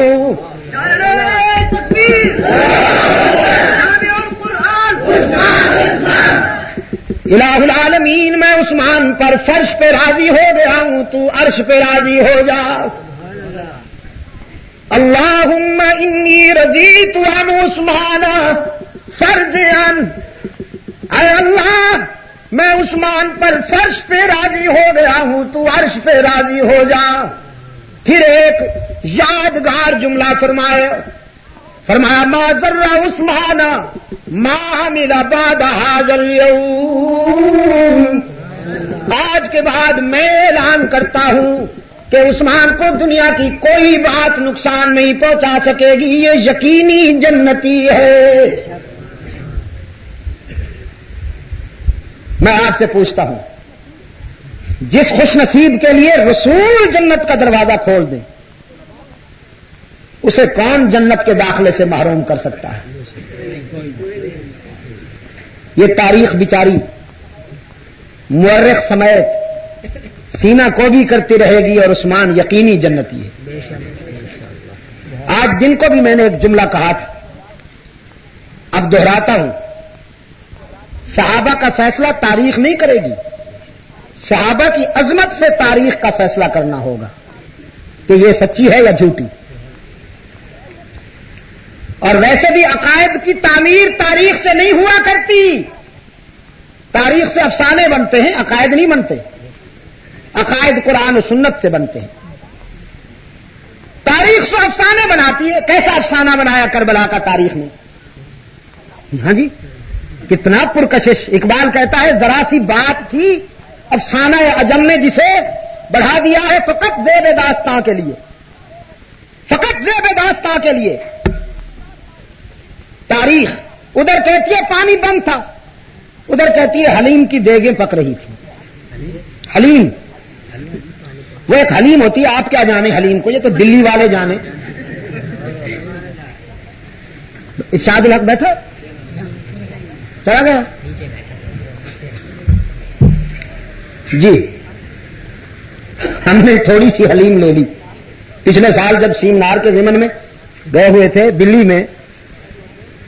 S1: الہ العالمین میں عثمان پر فرش پہ راضی ہو گیا ہوں، تو عرش پہ راضی ہو جا۔ اللہم انی رضیت عن عثمان فرض عنہ، اے اللہ میں عثمان پر فرش پہ راضی ہو گیا ہوں، تو عرش پہ راضی ہو جا۔ پھر ایک یادگار جملہ فرمایا ما ضر عثمان ما عمل بعد هذا اليوم، آج کے بعد میں اعلان کرتا ہوں کہ عثمان کو دنیا کی کوئی بات نقصان نہیں پہنچا سکے گی، یہ یقینی جنتی ہے۔ میں آپ سے پوچھتا ہوں، جس خوش نصیب کے لیے رسول جنت کا دروازہ کھول دیں، اسے کون جنت کے داخلے سے محروم کر سکتا ہے؟ یہ تاریخ بیچاری مورخ سمیت سینہ کو بھی کرتی رہے گی، اور عثمان یقینی جنتی ہے۔ آج دن کو بھی میں نے ایک جملہ کہا تھا، اب دہراتا ہوں، صحابہ کا فیصلہ تاریخ نہیں کرے گی، صحابہ کی عظمت سے تاریخ کا فیصلہ کرنا ہوگا کہ یہ سچی ہے یا جھوٹی۔ اور ویسے بھی عقائد کی تعمیر تاریخ سے نہیں ہوا کرتی، تاریخ سے افسانے بنتے ہیں، عقائد نہیں بنتے۔ عقائد قرآن و سنت سے بنتے ہیں، تاریخ سے افسانے بناتی ہے۔ کیسا افسانہ بنایا کربلا کا تاریخ نے، ہاں جی، کتنا پرکشش۔ اقبال کہتا ہے ذرا سی بات تھی افسانہ عجم نے جسے بڑھا دیا ہے فقط زیب داستاں کے لیے، فقط زیب داستاں کے لیے۔ تاریخ ادھر کہتی ہے پانی بند تھا، ادھر کہتی ہے حلیم کی دیگیں پک رہی تھی. حلیم وہ ایک حلیم ہوتی ہے, آپ کیا جانے حلیم کو, یہ تو دلی والے جانے. ارشاد الحق بیٹھا چلا گیا جی. ہم نے تھوڑی سی حلیم لے لی. پچھلے سال جب سیمنار کے ضمن میں گئے ہوئے تھے دلی میں,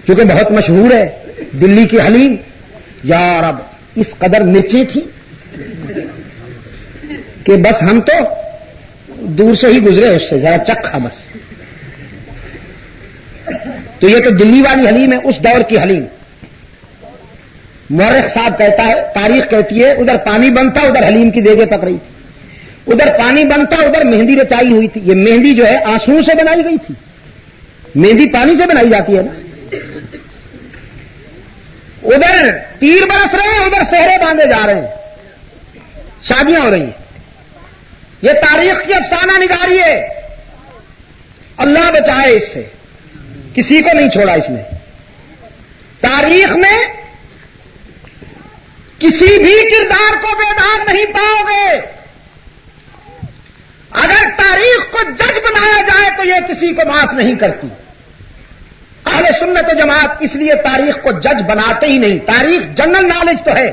S1: کیونکہ بہت مشہور ہے دلی کی حلیم, یار اب اس قدر مرچیں تھیں کہ بس ہم تو دور سے ہی گزرے, اس سے ذرا چکھا بس. تو یہ تو دلی والی حلیم ہے, اس دور کی حلیم. مورخ صاحب کہتا ہے, تاریخ کہتی ہے ادھر پانی بنتا ادھر حلیم کی دیگیں پک رہی تھی, ادھر پانی بنتا ادھر مہندی رچائی ہوئی تھی. یہ مہندی جو ہے آنسوؤں سے بنائی گئی تھی, مہندی پانی سے بنائی جاتی ہے نا. ادھر تیر برس رہے ہیں, ادھر سہرے باندھے جا رہے ہیں, شادیاں ہو رہی ہیں. یہ تاریخ کی افسانہ نگاری ہے. اللہ بچائے اس سے, کسی کو نہیں چھوڑا اس نے. تاریخ میں کسی بھی کردار کو بے داغ نہیں پاؤ گے. اگر تاریخ کو جج بنایا جائے تو یہ کسی کو معاف نہیں کرتی. اہل سنت و جماعت اس لیے تاریخ کو جج بناتے ہی نہیں. تاریخ جنرل نالج تو ہے,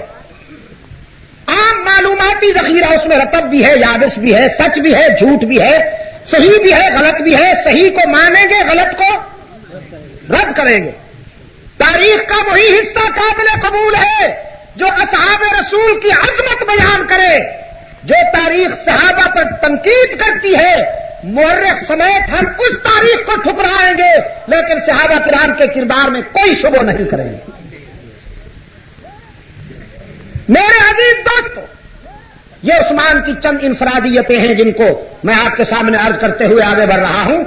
S1: عام معلوماتی ذخیرہ, اس میں رطب بھی ہے, یابس بھی ہے, سچ بھی ہے, جھوٹ بھی ہے, صحیح بھی ہے, غلط بھی ہے. صحیح کو مانیں گے, غلط کو رد کریں گے. تاریخ کا وہی حصہ قابل قبول ہے جو اصحاب رسول کی عظمت بیان کرے. جو تاریخ صحابہ پر تنقید کرتی ہے, مورخ سمیت ہم اس تاریخ کو ٹھکرائیں گے, لیکن صحابہ کرام کے کردار میں کوئی شبہ نہیں کریں گے. میرے عزیز دوستو, یہ عثمان کی چند انفرادیتیں ہیں جن کو میں آپ کے سامنے عرض کرتے ہوئے آگے بڑھ رہا ہوں.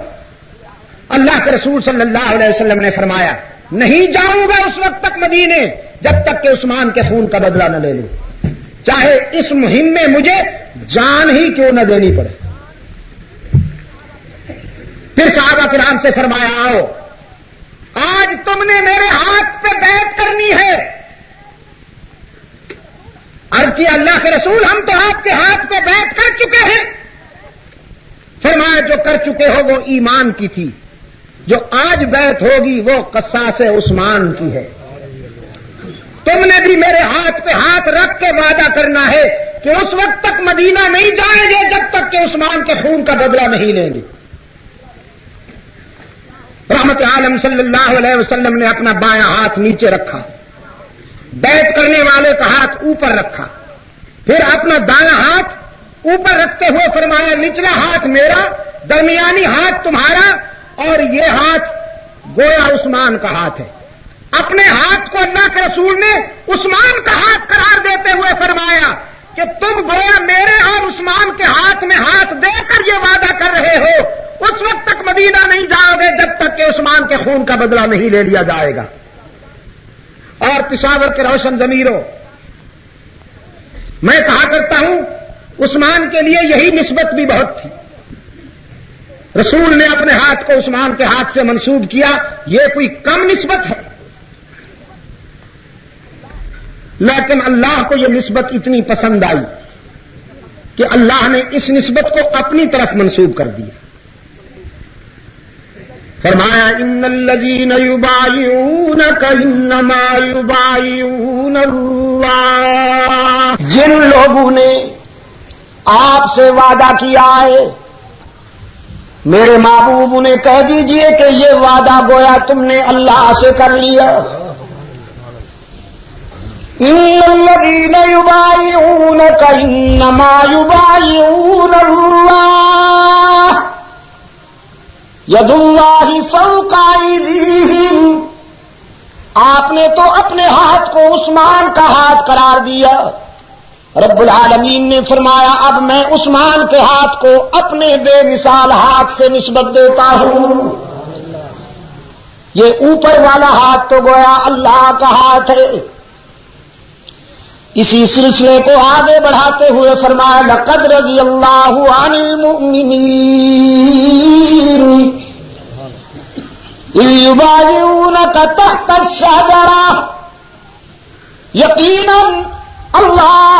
S1: اللہ کے رسول صلی اللہ علیہ وسلم نے فرمایا, نہیں جاؤں گا اس وقت تک مدینے جب تک کہ عثمان کے خون کا بدلہ نہ لے لوں, چاہے اس مہم میں مجھے جان ہی کیوں نہ دینی پڑے. پھر صحابہ کرام سے فرمایا, آؤ آج تم نے میرے ہاتھ پہ بیعت کرنی ہے. عرض کیا, اللہ کے رسول ہم تو آپ کے ہاتھ پہ بیعت کر چکے ہیں. فرمایا, جو کر چکے ہو وہ ایمان کی تھی, جو آج بیعت ہوگی وہ قصاص عثمان کی ہے. تم نے بھی میرے ہاتھ پہ ہاتھ رکھ کے وعدہ کرنا ہے کہ اس وقت تک مدینہ نہیں جائیں گے جب تک کہ عثمان کے خون کا بدلہ نہیں لیں گے. رحمت عالم صلی اللہ علیہ وسلم نے اپنا بایاں ہاتھ نیچے رکھا, بیعت کرنے والے کا ہاتھ اوپر رکھا, پھر اپنا دایاں ہاتھ اوپر رکھتے ہوئے فرمایا, نچلا ہاتھ میرا, درمیانی ہاتھ تمہارا, اور یہ ہاتھ گویا عثمان کا ہاتھ ہے. اپنے ہاتھ کو اللہ کے رسول نے عثمان کا ہاتھ قرار دیتے ہوئے فرمایا کہ تم گویا میرے اور عثمان کے ہاتھ میں ہاتھ دے کر یہ وعدہ کر رہے ہو, اس وقت تک مدینہ نہیں جاؤ گے جب تک کہ عثمان کے خون کا بدلہ نہیں لے لیا جائے گا. اور پشاور کے روشن ضمیروں, میں کہا کرتا ہوں عثمان کے لیے یہی نسبت بھی بہت تھی. رسول نے اپنے ہاتھ کو عثمان کے ہاتھ سے منسوب کیا, یہ کوئی کم نسبت ہے, لیکن اللہ کو یہ نسبت اتنی پسند آئی کہ اللہ نے اس نسبت کو اپنی طرف منسوب کر دیا. فرمایا, ان الذین یبایعونک انما یبایعون اللہ. جن لوگوں نے آپ سے وعدہ کیا ہے, میرے محبوب انہیں کہہ دیجئے کہ یہ وعدہ گویا تم نے اللہ سے کر لیا. ان الذین یبایعونک انما یبایعون اللہ ید اللہ فوق ایدیہم. آپ نے تو اپنے ہاتھ کو عثمان کا ہاتھ قرار دیا. رب العالمین نے فرمایا, اب میں عثمان کے ہاتھ کو اپنے بے مثال ہاتھ سے نسبت دیتا ہوں. یہ اوپر والا ہاتھ تو گویا اللہ کا ہاتھ ہے. اسی سلسلے کو آگے بڑھاتے ہوئے فرمایا, لقد رضی اللہ عن المؤمنین اذ یبایعونک تحت الشجرہ. یقیناً اللہ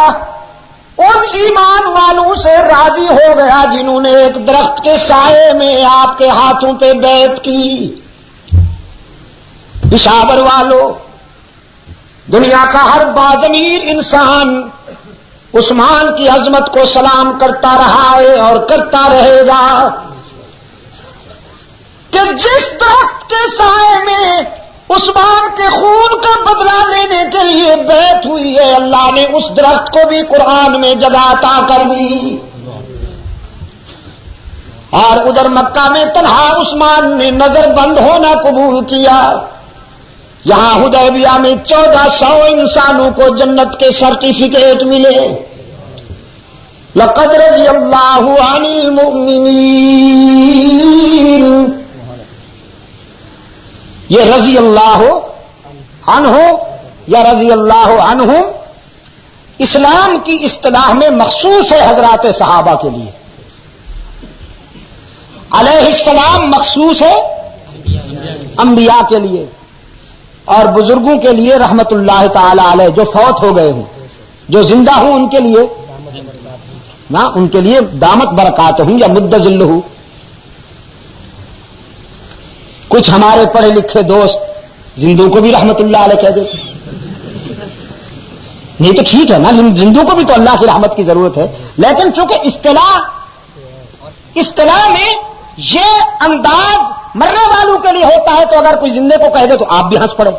S1: ان ایمان والوں سے راضی ہو گیا جنہوں نے ایک درخت کے سائے میں آپ کے ہاتھوں پہ بیعت کی. پشاور والوں، دنیا کا ہر باضمیر انسان عثمان کی عظمت کو سلام کرتا رہا ہے اور کرتا رہے گا کہ جس درخت کے سائے میں عثمان کے خون کا بدلہ لینے کے لیے بیعت ہوئی ہے، اللہ نے اس درخت کو بھی قرآن میں جگہ عطا کر دی. اور ادھر مکہ میں تنہا عثمان نے نظر بند ہونا قبول کیا. یہاں حدیبیہ میں 1400 انسانوں کو جنت کے سرٹیفکیٹ ملے. لقد رضی اللہ عن المؤمنین، یہ رضی اللہ عنہ یا رضی اللہ عنہم اسلام کی اصطلاح میں مخصوص ہے حضرات صحابہ کے لیے. علیہ السلام مخصوص ہے انبیاء کے لیے، اور بزرگوں کے لیے رحمت اللہ تعالی علیہ، جو فوت ہو گئے ہوں. جو زندہ ہوں ان کے لیے نا، ان کے لیے دامت برکات ہوں یا مد ذل ہوں. کچھ ہمارے پڑھے لکھے دوست زندوں کو بھی رحمت اللہ علیہ کہہ دیتے. نہیں تو ٹھیک ہے نا، زندوں کو بھی تو اللہ کی رحمت کی ضرورت ہے، لیکن چونکہ اصطلاح میں یہ انداز مرنے والوں کے لیے ہوتا ہے، تو اگر کوئی زندے کو کہہ دے تو آپ بھی ہنس پڑے.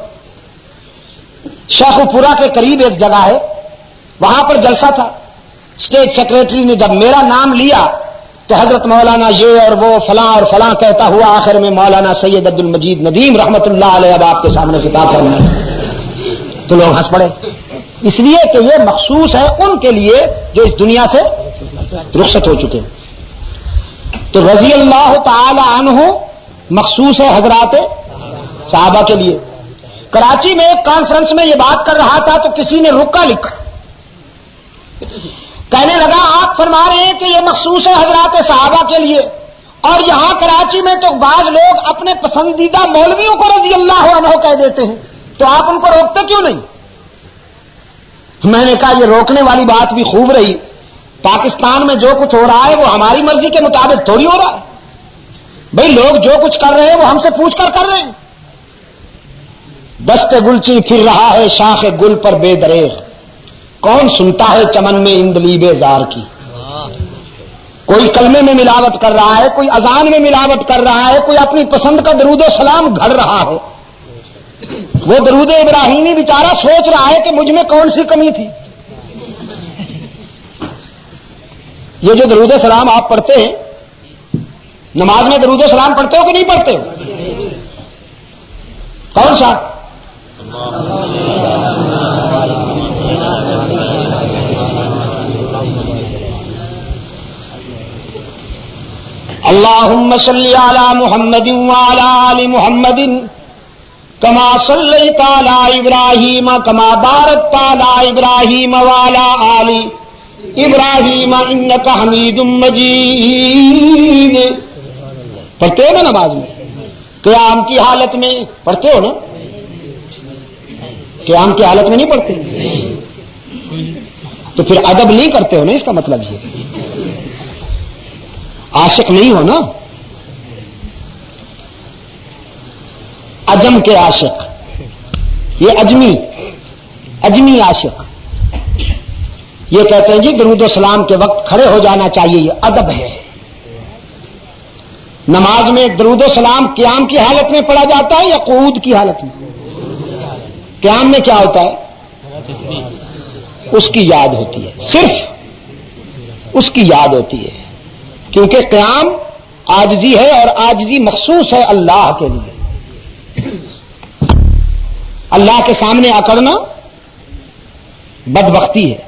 S1: شیخ پورا کے قریب ایک جگہ ہے، وہاں پر جلسہ تھا. اسٹیٹ سیکریٹری نے جب میرا نام لیا تو حضرت مولانا یہ اور وہ فلاں اور فلاں کہتا ہوا آخر میں مولانا سید عبد المجید ندیم رحمت اللہ علیہ اب آپ کے سامنے خطاب فرمائے، تو لوگ ہنس پڑے. اس لیے کہ یہ مخصوص ہے ان کے لیے جو اس دنیا سے رخصت ہو چکے. تو رضی اللہ تعالی عنہ مخصوص ہے حضرات صحابہ کے لیے. کراچی میں ایک کانفرنس میں یہ بات کر رہا تھا تو کسی نے رکا لکھا، کہنے لگا آپ فرما رہے ہیں کہ یہ مخصوص ہے حضرات صحابہ کے لیے، اور یہاں کراچی میں تو بعض لوگ اپنے پسندیدہ مولویوں کو رضی اللہ عنہ کہہ دیتے ہیں، تو آپ ان کو روکتے کیوں نہیں؟ میں نے کہا یہ روکنے والی بات بھی خوب رہی. پاکستان میں جو کچھ ہو رہا ہے وہ ہماری مرضی کے مطابق تھوڑی ہو رہا ہے. بھئی لوگ جو کچھ کر رہے ہیں وہ ہم سے پوچھ کر کر رہے ہیں. دست گلچی پھر رہا ہے شاخ گل پر بے دریغ، کون سنتا ہے چمن میں اندلیب زار کی. کوئی کلمے میں ملاوٹ کر رہا ہے، کوئی اذان میں ملاوٹ کر رہا ہے، کوئی اپنی پسند کا درود و سلام گھڑ رہا ہے. وہ درود ابراہیمی بیچارہ سوچ رہا ہے کہ مجھ میں کون سی کمی تھی. یہ جو درود و سلام آپ پڑھتے ہیں، نماز میں درود و سلام پڑھتے ہو کہ نہیں پڑھتے ہو؟ کون سا؟ اللہم صلی علی محمد وعلی آل محمد کما صلیت علی ابراہیم کما بارکت علی ابراہیم وعلی آل ابراہیم انک حمید مجید. پڑھتے ہو نا نماز میں؟ قیام کی حالت میں پڑھتے ہو نا؟ قیام کی حالت میں نہیں پڑھتے تو پھر ادب نہیں کرتے ہو نا، اس کا مطلب یہ عاشق نہیں ہو نا. عجم کے عاشق، یہ اجمی عاشق، یہ کہتے ہیں جی درود و سلام کے وقت کھڑے ہو جانا چاہیے، یہ ادب ہے. نماز میں درود و سلام قیام کی حالت میں پڑھا جاتا ہے یا قعود کی حالت میں؟ قیام میں کیا ہوتا ہے؟ اس کی یاد ہوتی ہے، صرف اس کی یاد ہوتی ہے، کیونکہ قیام عاجزی ہے اور عاجزی مخصوص ہے اللہ کے لیے. اللہ کے سامنے اکڑنا بدبختی ہے.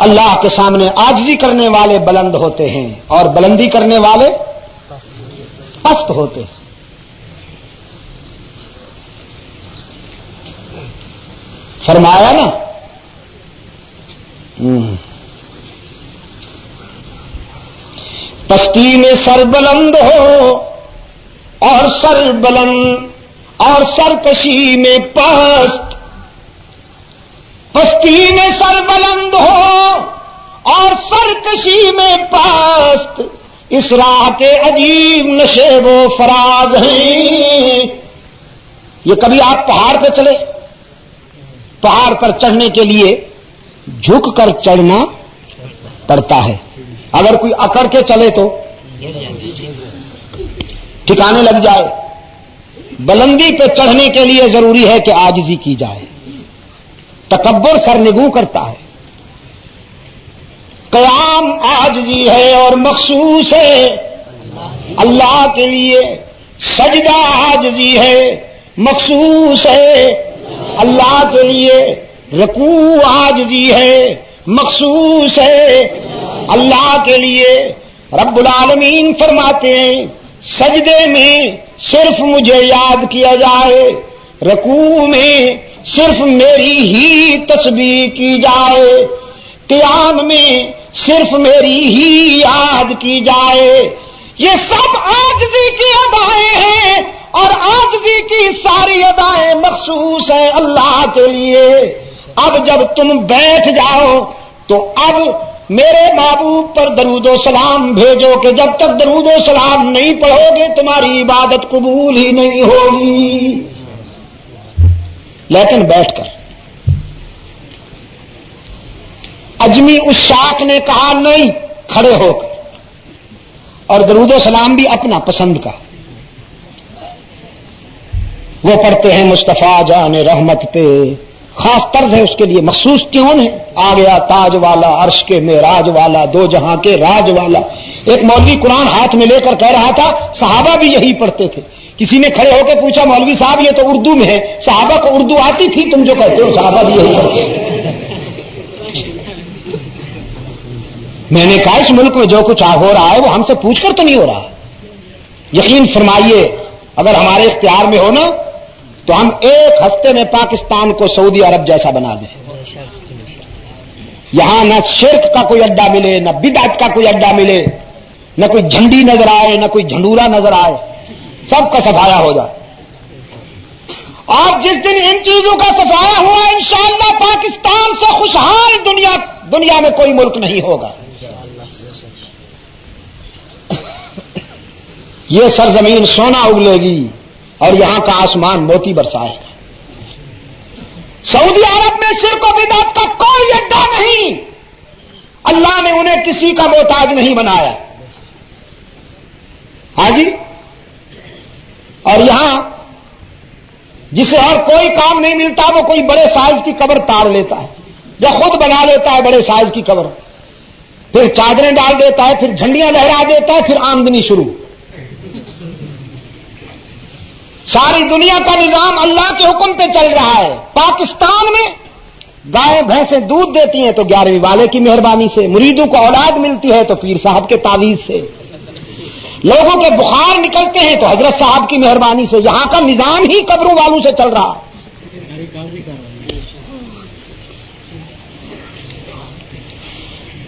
S1: اللہ کے سامنے عاجزی کرنے والے بلند ہوتے ہیں اور بلندی کرنے والے پست ہوتے ہیں. فرمایا نا پستی میں سر بلند ہو اور سر بلند، اور سرکشی میں پست پستی میں سر بلند ہو اور سرکشی میں پست، اس راہ کے عجیب نشیب و فراز ہیں۔ یہ کبھی آپ پہاڑ پہ چلے، پہاڑ پر چڑھنے کے لیے جھک کر چڑھنا پڑتا ہے، اگر کوئی اکڑ کے چلے تو ٹھکانے لگ جائے۔ بلندی پہ چڑھنے کے لیے ضروری ہے کہ عاجزی کی جائے، تکبر سرنگوں کرتا ہے۔ قیام عاجزی ہے اور مخصوص ہے اللہ کے لیے، سجدہ عاجزی ہے مخصوص ہے اللہ کے لیے، رکوع عاجزی ہے مخصوص ہے اللہ کے لیے۔ رب العالمین فرماتے ہیں سجدے میں صرف مجھے یاد کیا جائے، رکوع میں صرف میری ہی تسبیح کی جائے، قیام میں صرف میری ہی یاد کی جائے۔ یہ سب عاجزی کی ادائیں ہیں، اور عاجزی کی ساری ادائیں مخصوص ہیں اللہ کے لیے۔ اب جب تم بیٹھ جاؤ تو اب میرے محبوب پر درود و سلام بھیجو کہ جب تک درود و سلام نہیں پڑھو گے تمہاری عبادت قبول ہی نہیں ہوگی۔ لیکن بیٹھ کر اجمی اس شاخ نے کہا نہیں، کھڑے ہو کر، اور درود و سلام بھی اپنا پسند کا۔ وہ پڑھتے ہیں مصطفیٰ جان رحمت پہ، خاص طرز ہے اس کے لیے، مخصوص ٹیون ہے۔ آ گیا تاج والا، عرش کے معراج والا، دو جہاں کے راج والا۔ ایک مولوی قرآن ہاتھ میں لے کر کہہ رہا تھا صحابہ بھی یہی پڑھتے تھے۔ کسی نے کھڑے ہو کے پوچھا مولوی صاحب یہ تو اردو میں ہے، صحابہ کو اردو آتی تھی، تم جو کہتے ہو صحابہ بھی یہی پڑھتے تھے۔ میں نے کہا اس ملک میں جو کچھ ہو رہا ہے وہ ہم سے پوچھ کر تو نہیں ہو رہا۔ یقین فرمائیے اگر ہمارے اختیار میں ہو نا تو ہم ایک ہفتے میں پاکستان کو سعودی عرب جیسا بنا دیں۔ یہاں نہ شرک کا کوئی اڈا ملے، نہ بدعت کا کوئی اڈا ملے، نہ کوئی جھنڈی نظر آئے، نہ کوئی جھنڈورا نظر آئے، سب کا صفایا ہو جائے۔ اور جس دن ان چیزوں کا صفایا ہوا انشاءاللہ پاکستان سے خوشحال دنیا میں کوئی ملک نہیں ہوگا۔ یہ سرزمین سونا اگلے گی اور یہاں کا آسمان موتی برسائے گا۔ سعودی عرب میں شرک و بدعت کا کوئی اڈا نہیں، اللہ نے انہیں کسی کا محتاج نہیں بنایا۔ ہاں جی، اور یہاں جسے اور کوئی کام نہیں ملتا وہ کوئی بڑے سائز کی قبر تاڑ لیتا ہے یا خود بنا لیتا ہے بڑے سائز کی قبر، پھر چادریں ڈال دیتا ہے، پھر جھنڈیاں لہرا دیتا ہے، پھر آمدنی شروع۔ ساری دنیا کا نظام اللہ کے حکم پہ چل رہا ہے۔ پاکستان میں گائیں بھینسیں دودھ دیتی ہیں تو 11ویں والے کی مہربانی سے، مریدوں کو اولاد ملتی ہے تو پیر صاحب کے تعویذ سے، لوگوں کے بخار نکلتے ہیں تو حضرت صاحب کی مہربانی سے۔ یہاں کا نظام ہی قبروں والوں سے چل رہا ہے۔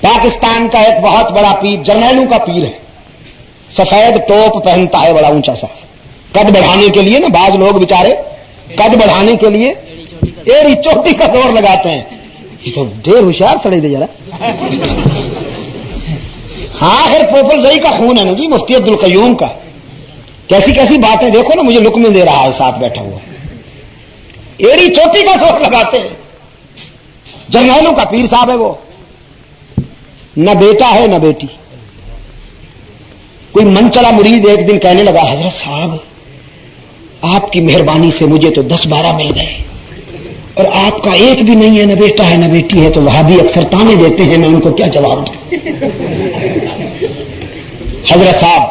S1: پاکستان کا ایک بہت بڑا پیر جرنیلوں کا پیر ہے، سفید ٹوپ پہنتا ہے بڑا اونچا سا، قد بڑھانے کے لیے نا بعض لوگ بیچارے قد بڑھانے کے لیے ایڑی چوٹی کا زور لگاتے ہیں۔ یہ تو ڈیر ہوشیار سڑے دے جرا۔ ہاں خیر پوپل زئی کا خون ہے نا جی، مفتی عبدالقیوم کا۔ کیسی کیسی باتیں دیکھو نا، مجھے لقمے دے رہا ہے ساتھ بیٹھا ہوا، ایڑی چوٹی کا زور لگاتے ہیں۔ جرنیلوں کا پیر صاحب ہے وہ، نہ بیٹا ہے نہ بیٹی۔ کوئی من چلا مرید ایک دن کہنے لگا حضرت صاحب آپ کی مہربانی سے مجھے تو 10-12 مل گئے، اور آپ کا ایک بھی نہیں ہے، نہ بیٹا ہے نہ بیٹی ہے، تو وہاں بھی اکثر تانے دیتے ہیں، میں ان کو کیا جواب دوں۔ حضرت صاحب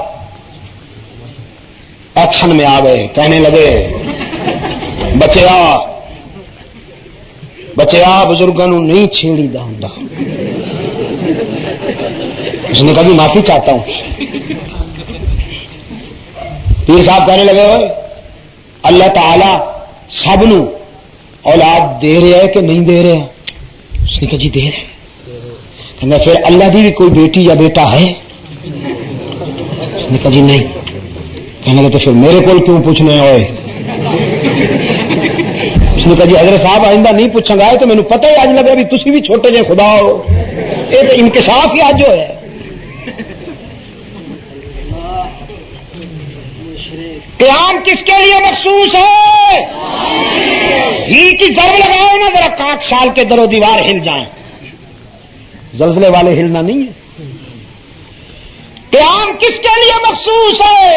S1: ایکشن میں آ گئے، کہنے لگے بچیا بزرگوں نہیں چھیڑی دا ہوں۔ اس نے کہا جی معافی چاہتا ہوں۔ پیر صاحب کہنے لگے ہوئے اللہ تعالی سب نو اولاد دے رہے ہے کہ نہیں دے رہے ہیں؟ اس نے کہا جی دے رہے ہیں۔ پھر اللہ دی بھی کوئی بیٹی یا بیٹا ہے؟ اس نے کہا جی نہیں۔ کہنے لگے تو پھر میرے کو کیوں پوچھنے ہوئے؟ اس نے کہا جی حضرت صاحب آئندہ نہیں پوچھیں گا تو مینوں پتہ ہی اج لگا بھی تسی بھی چھوٹے جے خدا ہو. یہ تو انکشاف ہی اج ہوا ہے. قیام کس کے لیے مخصوص ہے؟ ہی کی ضرب لگاؤ نا ذرا کاک سال کے در و دیوار ہل جائیں. زلزلے والے ہلنا نہیں ہے. قیام کس کے لیے مخصوص ہے؟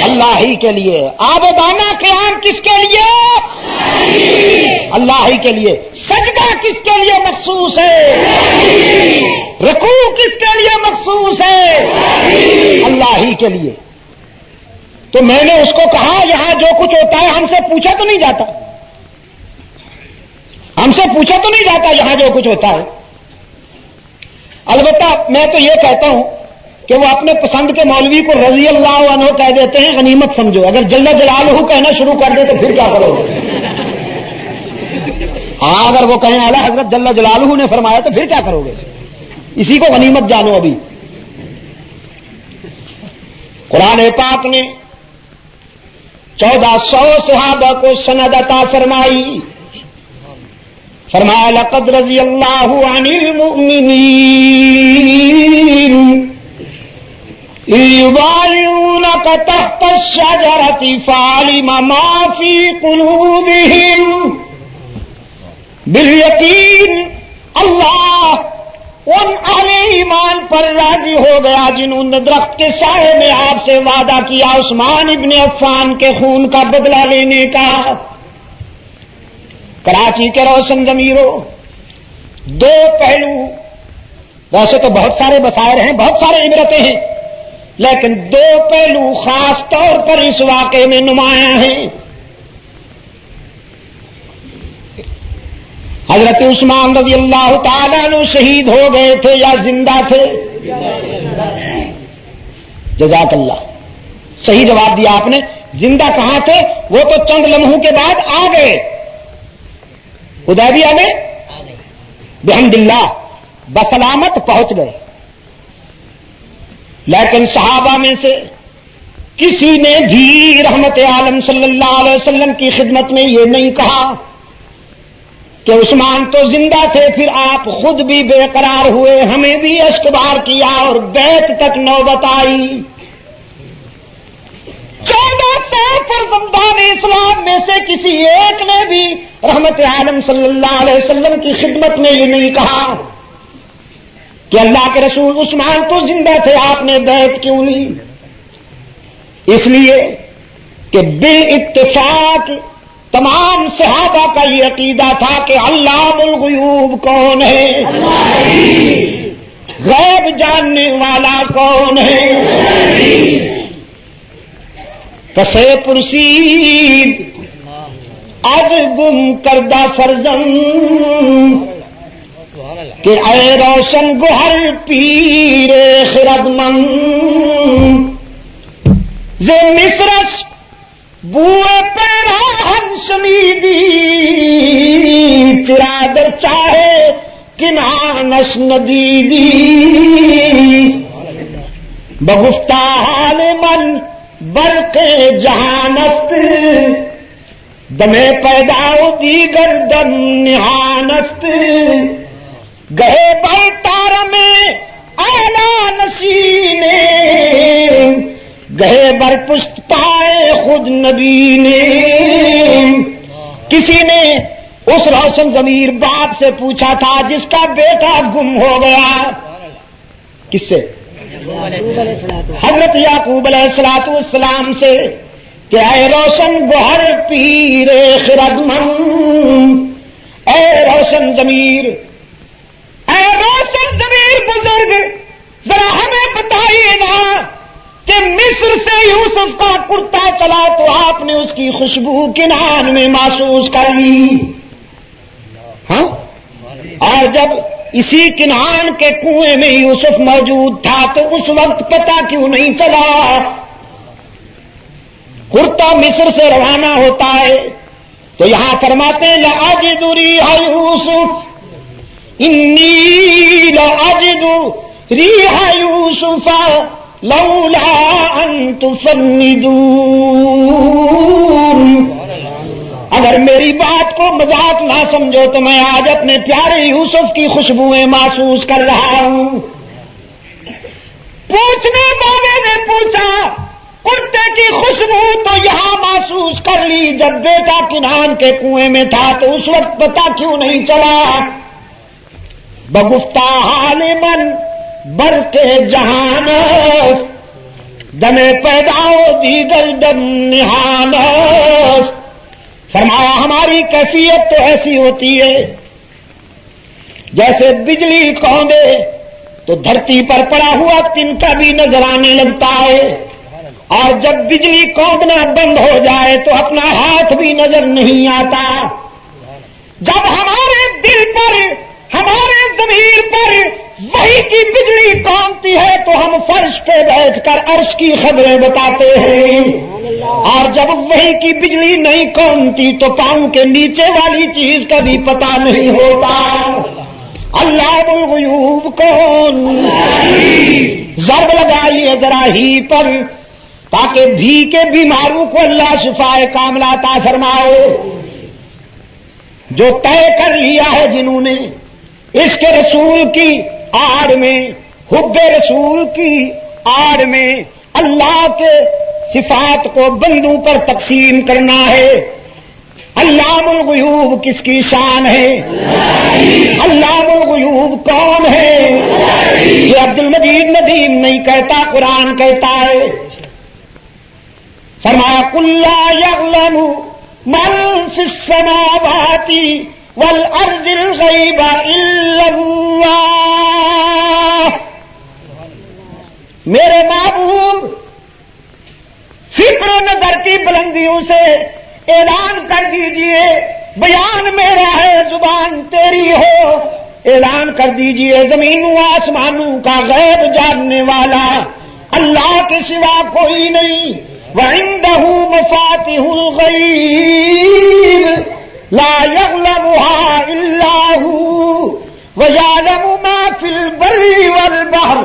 S1: اللہ ہی کے لیے. آبادانہ قیام کس کے لیے؟ اللہ ہی کے لیے. سجدہ کس کے لیے مخصوص ہے؟ رکوع کس کے لیے مخصوص ہے؟ اللہ ہی کے لیے. تو میں نے اس کو کہا یہاں جو کچھ ہوتا ہے ہم سے پوچھا تو نہیں جاتا, ہم سے پوچھا تو نہیں جاتا یہاں جو کچھ ہوتا ہے. البتہ میں تو یہ کہتا ہوں کہ وہ اپنے پسند کے مولوی کو رضی اللہ عنہ کہہ دیتے ہیں, غنیمت سمجھو. اگر جل جلالہ کہنا شروع کر دے تو پھر کیا کرو گے؟ ہاں اگر وہ کہیں اعلیٰ حضرت جل جلالہ نے فرمایا تو پھر کیا کرو گے؟ اسی کو غنیمت جانو. ابھی قرآن پاک نے 1400 صحابہ کو سند عطا فرمائی. فرمایا لقد رضی اللہ عن المؤمنین یبایعونک تحت الشجرۃ فعلم ما فی قلوبہم بالیقین. اللہ ان اہل ایمان پر راضی ہو گیا جنہوں نے درخت کے سائے میں آپ سے وعدہ کیا عثمان ابن عفان کے خون کا بدلہ لینے کا. کراچی کے روشن ضمیروں, دو پہلو, ویسے تو بہت سارے بصائر ہیں, بہت سارے عبرتیں ہیں, لیکن دو پہلو خاص طور پر اس واقعے میں نمایاں ہیں. حضرت عثمان رضی اللہ تعالیٰ عنہ شہید ہو گئے تھے یا زندہ تھے؟ جزاک اللہ, صحیح جواب دیا آپ نے. زندہ کہاں تھے؟ وہ تو چند لمحوں کے بعد آ گئے حدیبیہ میں, بحمد اللہ بسلامت پہنچ گئے. لیکن صحابہ میں سے کسی نے بھی رحمت عالم صلی اللہ علیہ وسلم کی خدمت میں یہ نہیں کہا کہ عثمان تو زندہ تھے, پھر آپ خود بھی بے قرار ہوئے, ہمیں بھی اشکبار کیا اور بیت تک نوبت آئی. 1400 فرزندان اسلام میں سے کسی ایک نے بھی رحمت عالم صلی اللہ علیہ وسلم کی خدمت میں یہ نہیں کہا کہ اللہ کے رسول عثمان تو زندہ تھے, آپ نے بیعت کیوں لی؟ اس لیے کہ بالاتفاق تمام صحابہ کا یہ عقیدہ تھا کہ علام الغیوب کون ہے؟ غیب جاننے والا کون ہے؟ پسے پرسید از گم کردہ فرزند کہ اے روشن گوہر پیر خردمند ز مصرش بوئے پیراہن شمیدی چرادر چاہے کنانش ندیدی بگفتہ حال من برق جہانست دمے پیداؤ دیگر دم نہانست گہے بر تار میں آلہ نشینے گہے بر پشت پائے خود نبی نے. کسی نے اس روشن ضمیر باپ سے پوچھا تھا جس کا بیٹا گم ہو گیا. کس سے؟ حضرت یعقوب علیہ السلام سے کہ اے روشن گوہر پیر خردمند, اے روشن ضمیر, اے روشن ضمیر بزرگ, ذرا ہمیں بتائیے نا کہ مصر سے یوسف کا کرتا چلا تو آپ نے اس کی خوشبو کنان میں محسوس کر لی, ہاں, اور جب اسی کنان کے کنویں میں یوسف موجود تھا تو اس وقت پتہ کیوں نہیں چلا؟ کرتا مصر سے روانہ ہوتا ہے تو یہاں فرماتے ہیں لأجد ریح یوسف انی لأجد ریح یوسف لولا ان تفندون. اگر میری بات کو مذاق نہ سمجھو تو میں آج اپنے پیارے یوسف کی خوشبوئیں محسوس کر رہا ہوں. پوچھنے والے نے پوچھا کتے کی خوشبو تو یہاں محسوس کر لی، جب بیٹا کنعان کے کنویں میں تھا تو اس وقت پتا کیوں نہیں چلا؟ بگفتہ حال من برق جہان دم پیداؤ دیگر دم نہان. فرمایا ہماری کیفیت تو ایسی ہوتی ہے جیسے بجلی کوندے تو دھرتی پر پڑا ہوا تنکا بھی نظر آنے لگتا ہے، اور جب بجلی کوندنا بند ہو جائے تو اپنا ہاتھ بھی نظر نہیں آتا. جب ہمارے دل پر، ہمارے ضمیر پر وحی کی بجلی کونتی ہے تو ہم فرش پہ بیٹھ کر عرش کی خبریں بتاتے ہیں، اور جب وحی کی بجلی نہیں کونتی تو پاؤں کے نیچے والی چیز کا بھی پتہ نہیں ہوتا. اللہ الغیوب کون؟ ضرب لگائیے ذرا ہی پر تاکہ بھی کے بیماروں کو اللہ شفائے کاملہ عطا فرمائے. جو طے کر لیا ہے جنہوں نے اس کے رسول کی آڑ میں، حب رسول کی آڑ میں اللہ کے صفات کو بندوں پر تقسیم کرنا ہے. علام الغیوب کس کی شان ہے؟ علام الغیوب کون ہے؟ یہ عبد المجید ندیم نہیں کہتا، قرآن کہتا ہے. فرمایا قل لا يعلم من في السماوات والارض الغیب الا اللہ. میرے محبوب فکر و نظر کی بلندیوں سے اعلان کر دیجئے، بیان میرا ہے زبان تیری ہو، اعلان کر دیجئے زمینوں آسمانوں کا غیب جاننے والا اللہ کے سوا کوئی نہیں. وَعِندَهُ مَفَاتِحُ الْغَيْبِ لَا يَعْلَمُهَا إِلَّا هُوَ وَيَعْلَمُ مَا فِي الْبَرِّ وَالْبَحْرِ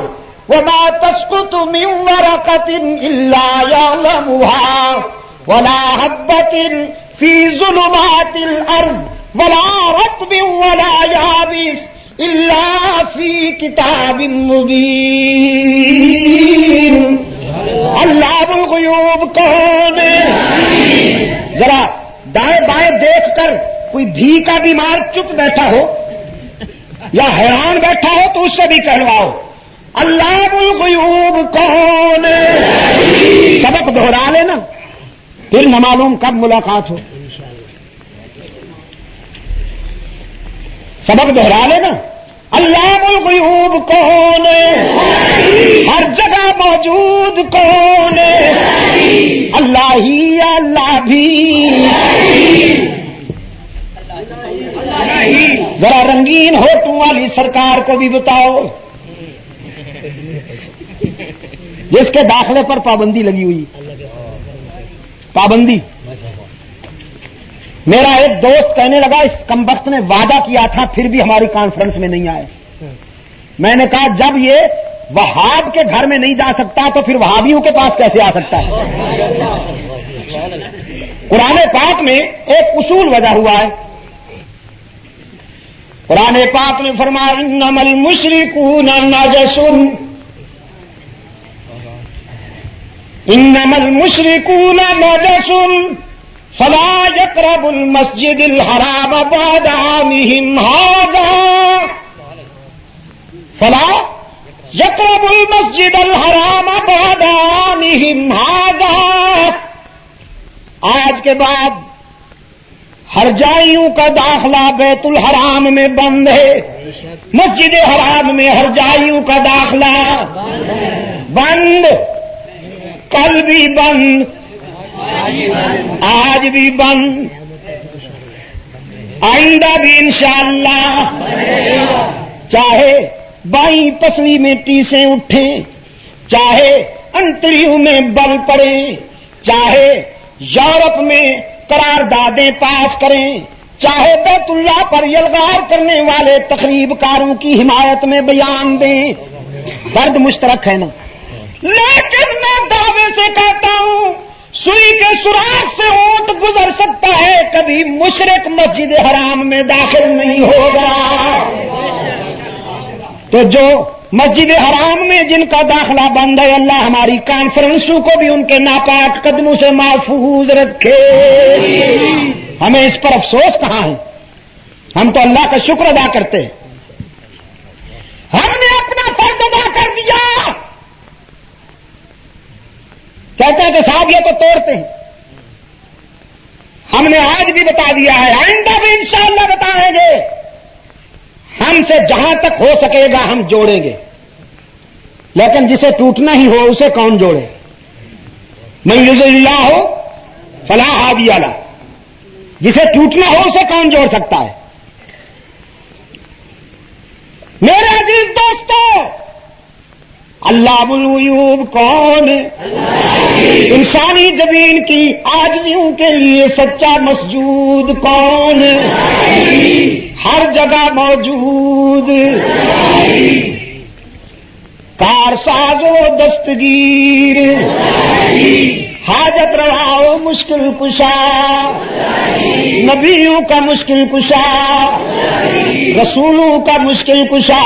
S1: وَمَا تَسْقُطُ مِنْ وَرَقَةٍ إِلَّا يَعْلَمُهَا وَلَا حَبَّةٍ فِي ظُلُمَاتِ الْأَرْضِ وَلَا رَطْبٍ وَلَا يَابِسٍ إِلَّا فِي كِتَابٍ مُبِينٍ. اللہ الغیوب کون ہے؟ ذرا دائیں بائیں دیکھ کر کوئی بھی کا بیمار چپ بیٹھا ہو یا حیران بیٹھا ہو تو اس سے بھی کہلواؤ اللہ الغیوب کون ہے؟ سبق دہرا لینا، پھر نہ معلوم کب ملاقات ہو. سبق دہرا لینا. اللہ الغیوب کون ہے؟ ہر جگہ موجود کون ہے؟ اللہ ہی یا اللہ بھی؟ ذرا رنگین ہوٹوں والی سرکار کو بھی بتاؤ جس کے داخلے پر پابندی لگی ہوئی. پابندی. میرا ایک دوست کہنے لگا اس کمبخت نے وعدہ کیا تھا پھر بھی ہماری کانفرنس میں نہیں آئے. میں نے کہا جب یہ وہاب کے گھر میں نہیں جا سکتا تو پھر وہابیوں کے پاس کیسے آ سکتا ہے؟ قرآن پاک میں ایک اصول وضع ہوا ہے. قرآن پاک نے فرمایا انما المشرکون نجس، انما المشرکون نجس فلا يقربوا المسجد الحرام بعد عامهم هذا، فلا يقربوا المسجد الحرام بعد عامهم هذا. آج کے بعد ہرجائیوں کا داخلہ بیت الحرام میں بند ہے. مسجد حرام میں ہرجائیوں کا داخلہ بند، کل بھی بند، آج بھی بند، آئندہ بھی انشاءاللہ. چاہے بائیں پسلی میں ٹیسیں اٹھیں، چاہے انتڑیوں میں بل پڑیں، چاہے یورپ میں قراردادیں پاس کریں، چاہے بیت اللہ پر یلغار کرنے والے تخریب کاروں کی حمایت میں بیان دیں، درد مشترک ہے نا. لیکن میں دعوے سے کہتا ہوں سوئی کے سوراخ سے اونٹ گزر سکتا ہے، کبھی مشرک مسجد حرام میں داخل نہیں ہوگا۔ تو جو مسجد حرام میں جن کا داخلہ بند ہے، اللہ ہماری کانفرنسوں کو بھی ان کے ناپاک قدموں سے محفوظ رکھے۔ ہمیں اس پر افسوس کہاں ہے؟ ہم تو اللہ کا شکر ادا کرتے ہیں، ہم نے اپنا فرض ادا کر دیا۔ کہتے ہیں کہ صاحب یہ تو توڑتے ہیں، ہم نے آج بھی بتا دیا ہے، آئندہ بھی انشاءاللہ بتائیں گے، ہم سے جہاں تک ہو سکے گا ہم جوڑیں گے، لیکن جسے ٹوٹنا ہی ہو اسے کون جوڑے؟ من یضلل اللہ فلا ہادی لہ، جسے ٹوٹنا ہو اسے کون جوڑ سکتا ہے؟ میرے عزیز دوستو، علام الغیوب کون ہے؟ انسانی زمین کی عاجزیوں کے لیے سچا مسجود کون ہے؟ ہر جگہ موجود کارساز و دستگیر، حاجت روا و مشکل کشا، نبیوں کا مشکل کشا، رسولوں کا مشکل کشا،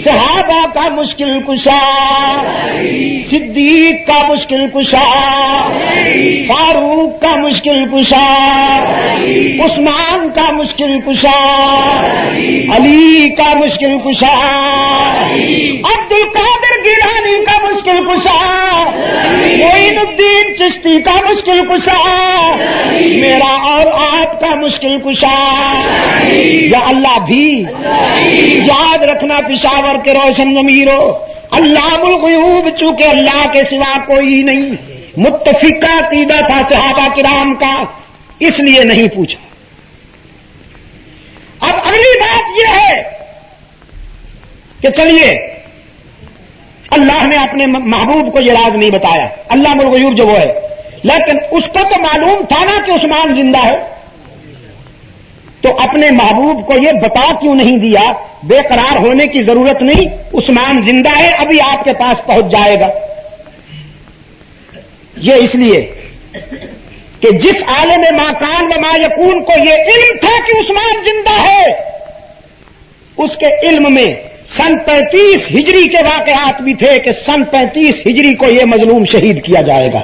S1: صحابہ کا مشکل کشا، صدیق کا مشکل کشا، فاروق کا مشکل کشا، عثمان کا مشکل کشا، علی کا مشکل کشا، عبد القادر گیلانی کا مشکل کشا، معین الدین چشتی کا مشکل کشا، میرا اور آپ کا مشکل کشا۔ یا اللہ بھی یاد رکھنا، پشاور کے روشن ضمیرو، علام الغیوب چونکہ اللہ کے سوا کوئی نہیں، متفقہ عقیدہ تھا صحابہ کرام کا، اس لیے نہیں پوچھا۔ اب اگلی بات یہ ہے کہ چلیے اللہ نے اپنے محبوب کو یہ راز نہیں بتایا، علام الغیوب جو وہ ہے، لیکن اس کو تو معلوم تھا نا کہ عثمان زندہ ہے، تو اپنے محبوب کو یہ بتا کیوں نہیں دیا؟ بے قرار ہونے کی ضرورت نہیں، عثمان زندہ ہے، ابھی آپ کے پاس پہنچ جائے گا۔ یہ اس لیے کہ جس عالم ما کان و ما یکون کو یہ علم تھا کہ عثمان زندہ ہے، اس کے علم میں سن 35 ہجری کے واقعات بھی تھے کہ سن 35 ہجری کو یہ مظلوم شہید کیا جائے گا،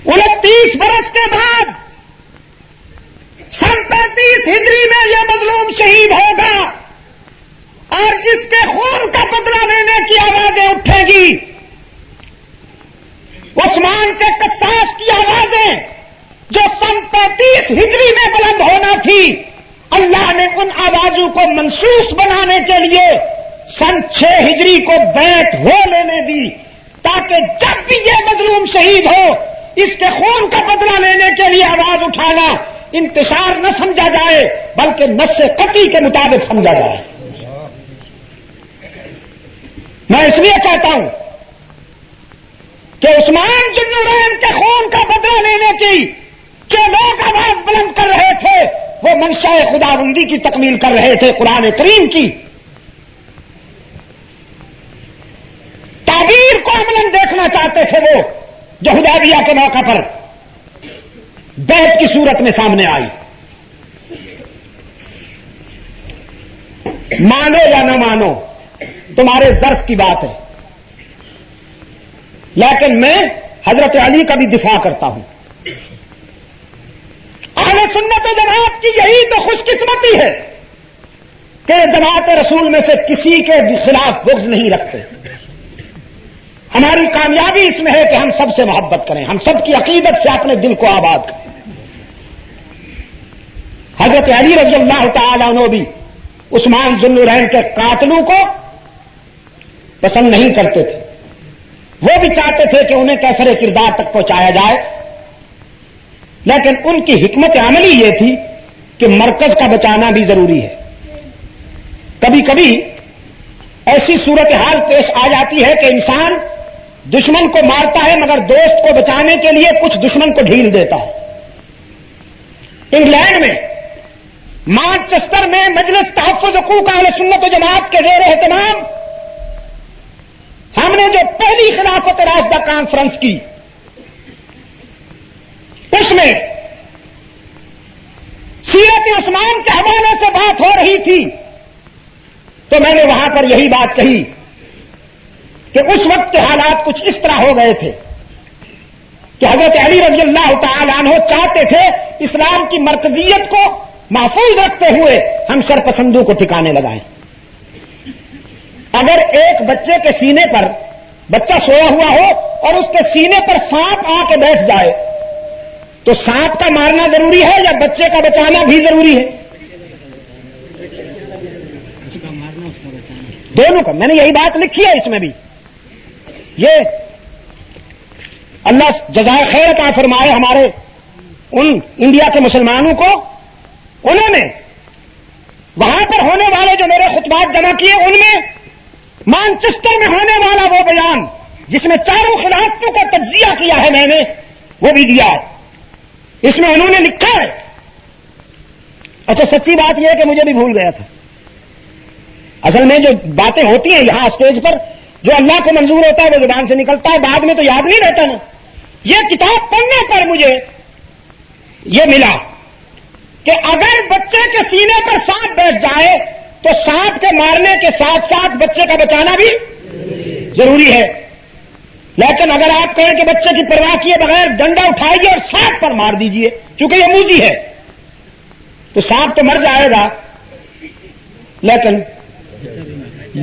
S1: 29 برس کے بعد سن 35 ہجری میں یہ مظلوم شہید ہوگا، اور جس کے خون کا بدلہ لینے کی آوازیں اٹھیں گی، عثمان کے قصاص کی آوازیں جو سن 35 ہجری میں بلند ہونا تھی، اللہ نے ان آوازوں کو منسوخ بنانے کے لیے سن 6 ہجری کو بیعت ہو لینے دی، تاکہ جب بھی یہ مظلوم شہید ہو، اس کے خون کا بدلہ لینے کے لیے آواز اٹھانا انتشار نہ سمجھا جائے بلکہ نص قطعی کے مطابق سمجھا جائے۔ میں اس لیے کہتا ہوں کہ عثمان ذو النورین کے خون کا بدلہ لینے کی جو لوگ آواز بلند کر رہے تھے، وہ منشاء خداوندی کی تکمیل کر رہے تھے، قرآن کریم کی تعبیر کو عملاً دیکھنا چاہتے تھے، وہ جو حدیبیہ کے موقع پر بیعت کی صورت میں سامنے آئی۔ مانو یا نہ مانو تمہارے ظرف کی بات ہے، لیکن میں حضرت علی کا بھی دفاع کرتا ہوں۔ اہل سنت و جماعت کی یہی تو خوش قسمتی ہے کہ جماعت رسول میں سے کسی کے بھی خلاف بغض نہیں رکھتے۔ ہماری کامیابی اس میں ہے کہ ہم سب سے محبت کریں، ہم سب کی عقیدت سے اپنے دل کو آباد کریں۔ حضرت علی رضی اللہ تعالی عنہ بھی عثمان ذو النورین کے قاتلوں کو پسند نہیں کرتے تھے، وہ بھی چاہتے تھے کہ انہیں کیفر کردار تک پہنچایا جائے، لیکن ان کی حکمت عملی یہ تھی کہ مرکز کا بچانا بھی ضروری ہے۔ کبھی کبھی ایسی صورتحال پیش آ جاتی ہے کہ انسان دشمن کو مارتا ہے مگر دوست کو بچانے کے لیے کچھ دشمن کو ڈھیل دیتا ہے۔ انگلینڈ میں مانچسٹر میں مجلس تحفظ حقوق اہل سنت و جماعت کے زیر اہتمام ہم نے جو پہلی خلافت راشدہ کانفرنس کی اس میں سیرت عثمان کے حوالے سے بات ہو رہی تھی تو میں نے وہاں پر یہی بات کہی کہ اس وقت کے حالات کچھ اس طرح ہو گئے تھے کہ حضرت علی رضی اللہ تعالی عنہ چاہتے تھے اسلام کی مرکزیت کو محفوظ رکھتے ہوئے ہم سرپسندوں کو ٹھکانے لگائیں. اگر ایک بچے کے سینے پر بچہ سویا ہوا ہو اور اس کے سینے پر سانپ آ کے بیٹھ جائے تو سانپ کا مارنا ضروری ہے یا بچے کا بچانا بھی ضروری ہے؟ دونوں کا. میں نے یہی بات لکھی ہے اس میں بھی. یہ اللہ جزائے خیر عطا فرمائے ہمارے ان انڈیا کے مسلمانوں کو. انہوں نے وہاں پر ہونے والے جو میرے خطبات جمع کیے ان میں مانچسٹر میں ہونے والا وہ بیان جس میں چاروں خلافتوں کا تجزیہ کیا ہے میں نے وہ بھی دیا ہے. اس میں انہوں نے لکھا ہے. اچھا سچی بات یہ ہے کہ مجھے بھی بھول گیا تھا. اصل میں جو باتیں ہوتی ہیں یہاں اسٹیج پر جو اللہ کو منظور ہوتا ہے وہ زبان سے نکلتا ہے, بعد میں تو یاد نہیں رہتا نا. یہ کتاب پڑھنے پر مجھے یہ ملا کہ اگر بچے کے سینے پر سانپ بیٹھ جائے تو سانپ کے مارنے کے ساتھ ساتھ بچے کا بچانا بھی ضروری ہے. لیکن اگر آپ کہیں کہ بچے کی پرواہ کیے بغیر ڈنڈا اٹھائیے اور سانپ پر مار دیجئے چونکہ یہ موذی ہے تو سانپ تو مر جائے گا لیکن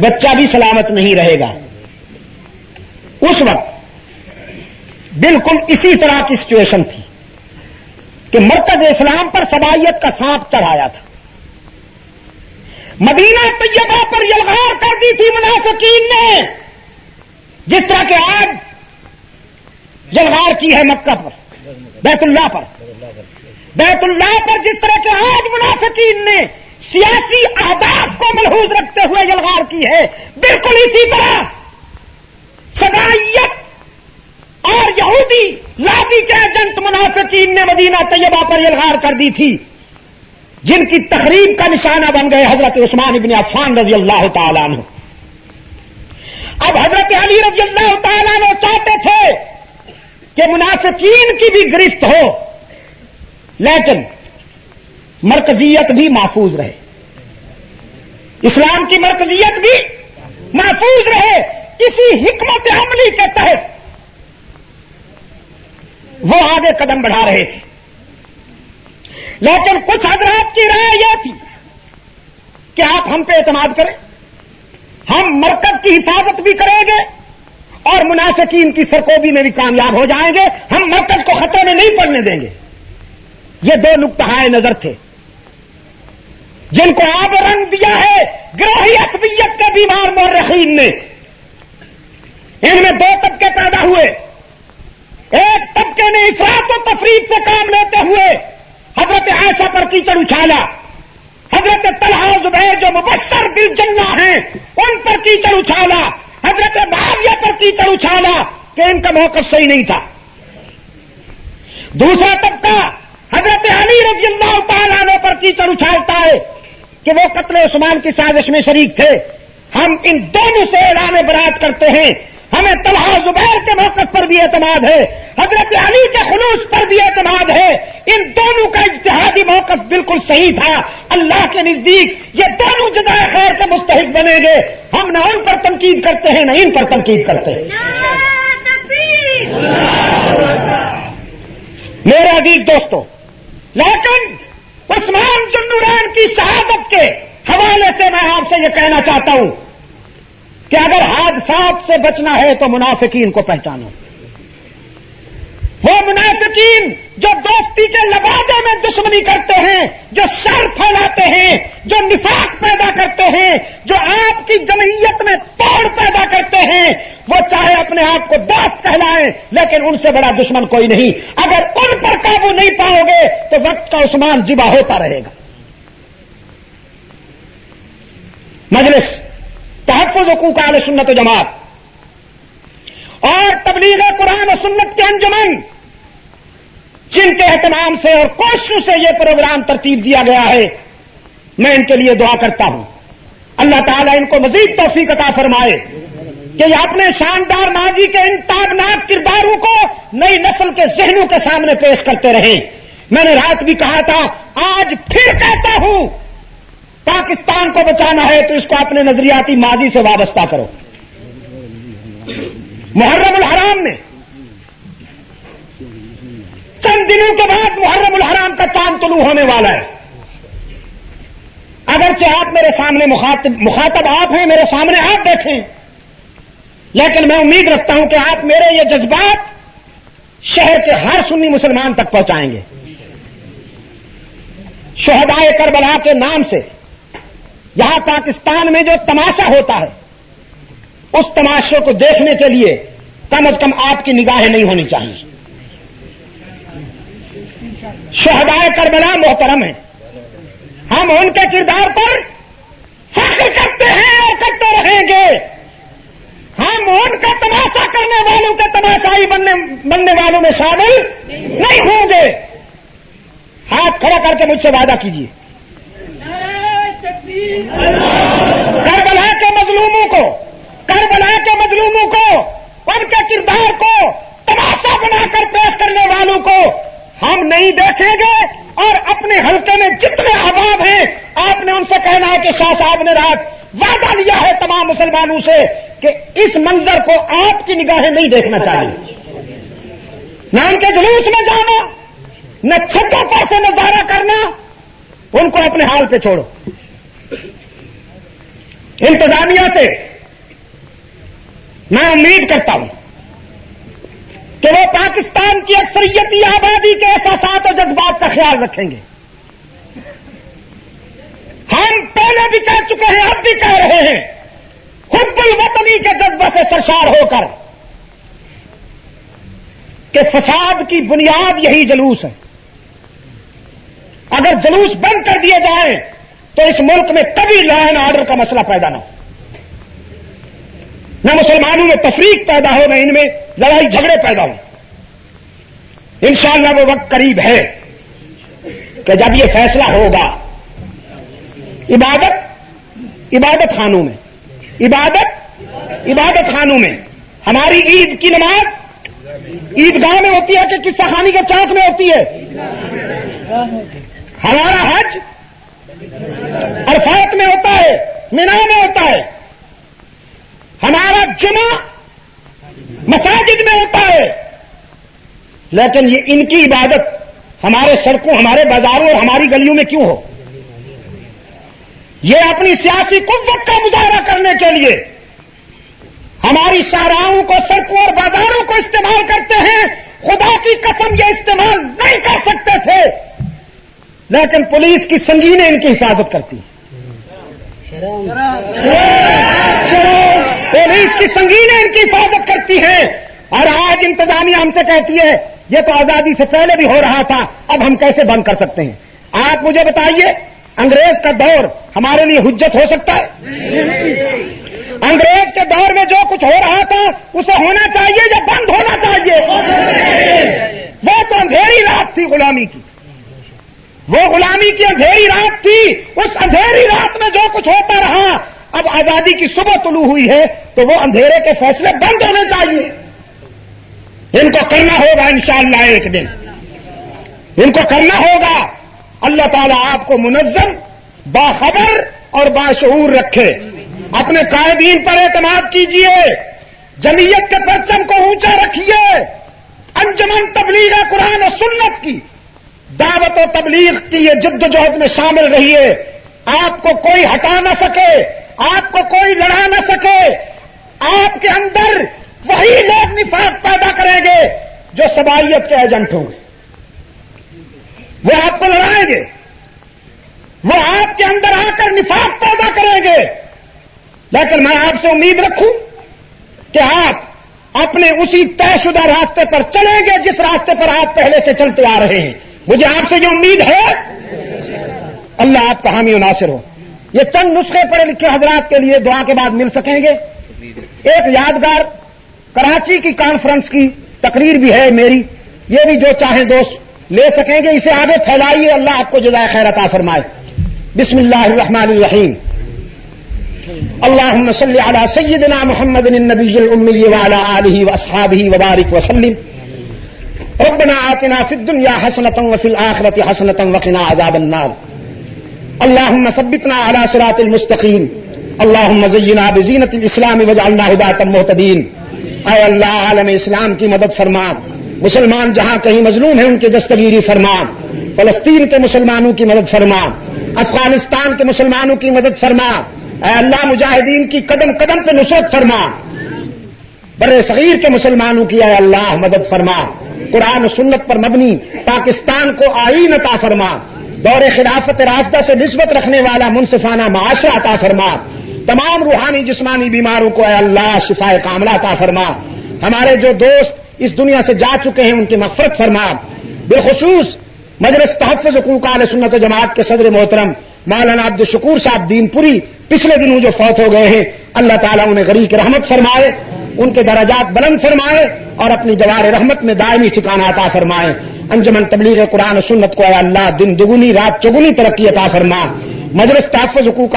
S1: بچہ بھی سلامت نہیں رہے گا. اس وقت بالکل اسی طرح کی سچویشن تھی کہ مرکز اسلام پر سبائیت کا سانپ چڑھایا تھا. مدینہ طیبہ پر یلغار کر دی تھی منافقین نے جس طرح کہ آج یلغار کی ہے مکہ پر بیت اللہ پر. بیت اللہ پر جس طرح کہ آج منافقین نے سیاسی اہداف کو ملحوظ رکھتے ہوئے یلغار کی ہے, بالکل اسی طرح سبائیت اور یہودی لابی کے ایجنٹ منافقین نے مدینہ طیبہ پر یلغار کر دی تھی جن کی تخریب کا نشانہ بن گئے حضرت عثمان ابن عفان رضی اللہ تعالیٰ عنہ. اب حضرت علی رضی اللہ تعالیٰ عنہ چاہتے تھے کہ منافقین کی بھی گرفت ہو لیکن مرکزیت بھی محفوظ رہے, اسلام کی مرکزیت بھی محفوظ رہے. اسی حکمت عملی کے تحت وہ آگے قدم بڑھا رہے تھے. لیکن کچھ حضرات کی رائے یہ تھی کہ آپ ہم پہ اعتماد کریں, ہم مرکز کی حفاظت بھی کریں گے اور منافقین کی سرکوبی میں بھی کامیاب ہو جائیں گے, ہم مرکز کو خطرے میں نہیں پڑنے دیں گے. یہ دو نقطۂ نظر تھے جن کو آب رنگ دیا ہے گروہی عصبیت کے بیمار مورخین نے. ان میں دو طبقے پیدا ہوئے. ایک طبقے نے افراط و تفریط سے کام لیتے ہوئے حضرت عائشہ پر کیچڑ اچھالا, حضرت طلحہ و زبیر جو مبشر بالجنہ ہیں ان پر کیچڑ اچھالا, حضرت معاویہ پر کیچڑ اچھالا کہ ان کا موقف صحیح نہیں تھا. دوسرا طبقہ حضرت علی رضی اللہ تعالیٰ عنہ پر کیچڑ اچھالتا ہے کہ وہ قتل عثمان کی سازش میں شریک تھے. ہم ان دونوں سے اعلان برات کرتے ہیں, ہمیں طلحہ زبیر کے موقف پر بھی اعتماد ہے, حضرت علی کے خلوص پر بھی اعتماد ہے. ان دونوں کا اجتہادی موقف بالکل صحیح تھا. اللہ کے نزدیک یہ دونوں جزائے خیر کے مستحق بنیں گے. ہم نہ ان پر تنقید کرتے ہیں نہ ان پر تنقید کرتے ہیں. میرے عزیز دوستو, لیکن عثمان ذو النورین کی شہادت کے حوالے سے میں آپ سے یہ کہنا چاہتا ہوں کہ اگر حادثات سے بچنا ہے تو منافقین کو پہچانو. وہ منافقین جو دوستی کے لبادے میں دشمنی کرتے ہیں, جو شر پھیلاتے ہیں, جو نفاق پیدا کرتے ہیں, جو آپ کی جمعیت میں توڑ پیدا کرتے ہیں, وہ چاہے اپنے آپ کو دوست کہلائیں لیکن ان سے بڑا دشمن کوئی نہیں. اگر ان پر قابو نہیں پاؤ گے تو وقت کا عثمان ذبح ہوتا رہے گا. مجلس تحفظ حقوق اہل سنت و جماعت اور تبلیغ قرآن و سنت کے انجمن جن کے اہتمام سے اور کوششوں سے یہ پروگرام ترتیب دیا گیا ہے, میں ان کے لیے دعا کرتا ہوں اللہ تعالیٰ ان کو مزید توفیق عطا فرمائے کہ یہ اپنے شاندار ماضی کے ان تابناک کرداروں کو نئی نسل کے ذہنوں کے سامنے پیش کرتے رہیں۔ میں نے رات بھی کہا تھا، آج پھر کہتا ہوں، پاکستان کو بچانا ہے تو اس کو اپنے نظریاتی ماضی سے وابستہ کرو۔ محرم الحرام میں چند دنوں کے بعد محرم الحرام کا چاند طلوع ہونے والا ہے۔ اگرچہ آپ میرے سامنے مخاطب آپ ہیں، میرے سامنے آپ بیٹھیں، لیکن میں امید رکھتا ہوں کہ آپ میرے یہ جذبات شہر کے ہر سنی مسلمان تک پہنچائیں گے۔ شہدائے کربلا کے نام سے یہاں پاکستان میں جو تماشا ہوتا ہے، اس تماشے کو دیکھنے کے لیے کم از کم آپ کی نگاہیں نہیں ہونی چاہیے۔ شہدائے کربلا محترم ہیں، ہم ان کے کردار پر فخر کرتے ہیں اور کرتے رہیں گے۔ ہم ان کا تماشا کرنے والوں کے تماشائی بننے والوں میں شامل نہیں ہوں گے۔ ہاتھ کھڑا کر کے مجھ سے وعدہ کیجیے، کربلا کے مظلوموں کو ان کے کردار کو تماشا بنا کر پیش کرنے والوں کو ہم نہیں دیکھیں گے، اور اپنے حلقے میں جتنے احباب ہیں آپ نے ان سے کہنا ہے کہ شاہ صاحب نے رات وعدہ لیا ہے تمام مسلمانوں سے کہ اس منظر کو آپ کی نگاہیں نہیں دیکھنا چاہیے، نہ ان کے جلوس میں جانا، نہ چھتوں پر سے نظارہ کرنا، ان کو اپنے حال پہ چھوڑو۔ انتظامیہ سے میں امید کرتا ہوں کہ وہ پاکستان کی اکثریتی آبادی کے احساسات اور جذبات کا خیال رکھیں گے۔ ہم پہلے بھی کہہ چکے ہیں، اب بھی کہہ رہے ہیں، حب الوطنی کے جذبے سے سرشار ہو کر کہ فساد کی بنیاد یہی جلوس ہے۔ اگر جلوس بند کر دیے جائیں تو اس ملک میں کبھی لا اینڈ آرڈر کا مسئلہ پیدا نہ ہو، نہ مسلمانوں میں تفریق پیدا ہو، نہ ان میں لڑائی جھگڑے پیدا ہو۔ انشاءاللہ وہ وقت قریب ہے کہ جب یہ فیصلہ ہوگا، عبادت خانوں میں ہماری عید کی نماز عیدگاہ میں ہوتی ہے کہ قصہ خانی کے چوک میں ہوتی ہے؟ ہمارا حج عرفات میں ہوتا ہے، مینا میں ہوتا ہے، ہمارا جمعہ مساجد میں ہوتا ہے، لیکن یہ ان کی عبادت ہمارے سڑکوں، ہمارے بازاروں اور ہماری گلیوں میں کیوں ہو؟ یہ اپنی سیاسی قوت کا مظاہرہ کرنے کے لیے ہماری شاہراہوں کو، سڑکوں اور بازاروں کو استعمال کرتے ہیں۔ خدا کی قسم یہ استعمال نہیں کر سکتے تھے، لیکن پولیس کی سنگینیں ان کی حفاظت کرتی ہیں۔ پولیس کی سنگینیں ان کی حفاظت کرتی ہیں، اور آج انتظامیہ ہم سے کہتی ہے یہ تو آزادی سے پہلے بھی ہو رہا تھا، اب ہم کیسے بند کر سکتے ہیں؟ آپ مجھے بتائیے، انگریز کا دور ہمارے لیے حجت ہو سکتا ہے؟ انگریز کے دور میں جو کچھ ہو رہا تھا اسے ہونا چاہیے یا بند ہونا چاہیے؟ وہ تو اندھیری رات تھی غلامی کی، وہ غلامی کی اندھیری رات تھی۔ اس اندھیری رات میں جو کچھ ہوتا رہا، اب آزادی کی صبح طلوع ہوئی ہے تو وہ اندھیرے کے فیصلے بند ہونے چاہیے۔ ان کو کرنا ہوگا انشاءاللہ، ایک دن ان کو کرنا ہوگا۔ اللہ تعالیٰ آپ کو منظم، باخبر اور باشعور رکھے۔ اپنے قائدین پر اعتماد کیجئے، جمعیت کے پرچم کو اونچا رکھیے، انجمن تبلیغ قرآن و سنت کی دعوت و تبلیغ کی یہ جد و جہد میں شامل رہیے۔ آپ کو کوئی ہٹا نہ سکے، آپ کو کوئی لڑا نہ سکے۔ آپ کے اندر وہی لوگ نفاق پیدا کریں گے جو سبائیت کے ایجنٹ ہوں گے، وہ آپ کو لڑائیں گے، وہ آپ کے اندر آ کر نفاق پیدا کریں گے۔ لیکن میں آپ سے امید رکھوں کہ آپ اپنے اسی طے شدہ راستے پر چلیں گے جس راستے پر آپ پہلے سے چلتے آ رہے ہیں۔ مجھے آپ سے یہ امید ہے۔ اللہ آپ کا حامی و ناصر ہو۔ یہ چند نسخے پڑھے لکھے حضرات کے لیے دعا کے بعد مل سکیں گے۔ ایک یادگار کراچی کی کانفرنس کی تقریر بھی ہے میری، یہ بھی جو چاہیں دوست لے سکیں گے، اسے آگے پھیلائیے۔ اللہ آپ کو جزائے خیر عطا فرمائے۔ بسم اللہ الرحمن الرحیم۔ اللهم صل على سيدنا محمد النبي الأمي وعلى آله وأصحابه وبارك وسلم. ربنا آتنا في الدنيا حسنة وفي الآخرة حسنة وقنا عذاب النار. اللهم ثبتنا على صراط المستقيم. اللهم زينا بزينة الإسلام واجعلنا هداة مهتدين. اے اللہ عالم اسلام کی مدد فرما، مسلمان جہاں کہیں مظلوم ہیں ان کی دستگیری فرما، فلسطین کے مسلمانوں کی مدد فرما، افغانستان کے مسلمانوں کی مدد فرما. اے اللہ مجاہدین کی قدم قدم پہ نصرت فرما، بر صغیر کے مسلمانوں کی اے اللہ مدد فرما. قرآن و سنت پر مبنی پاکستان کو آئین عطا فرما، دور خلافت راشدہ سے نسبت رکھنے والا منصفانہ معاشرہ عطا فرما. تمام روحانی جسمانی بیماروں کو اے اللہ شفاء کاملہ عطا فرما. ہمارے جو دوست اس دنیا سے جا چکے ہیں ان کی مغفرت فرما. بالخصوص مجلس تحفظ حقوق اہل سنت و جماعت کے صدر محترم مولانا عبد الشکور صاحب دین پوری پچھلے دنوں جو فوت ہو گئے ہیں، اللہ تعالیٰ انہیں غریق رحمت فرمائے، ان کے درجات بلند فرمائے اور اپنی جوار رحمت میں دائمی ٹھکانہ عطا فرمائے. انجمن تبلیغ قرآن و سنت کو اے اللہ دن دگنی رات چگنی ترقی عطا فرما. مجلس تحفظ حقوق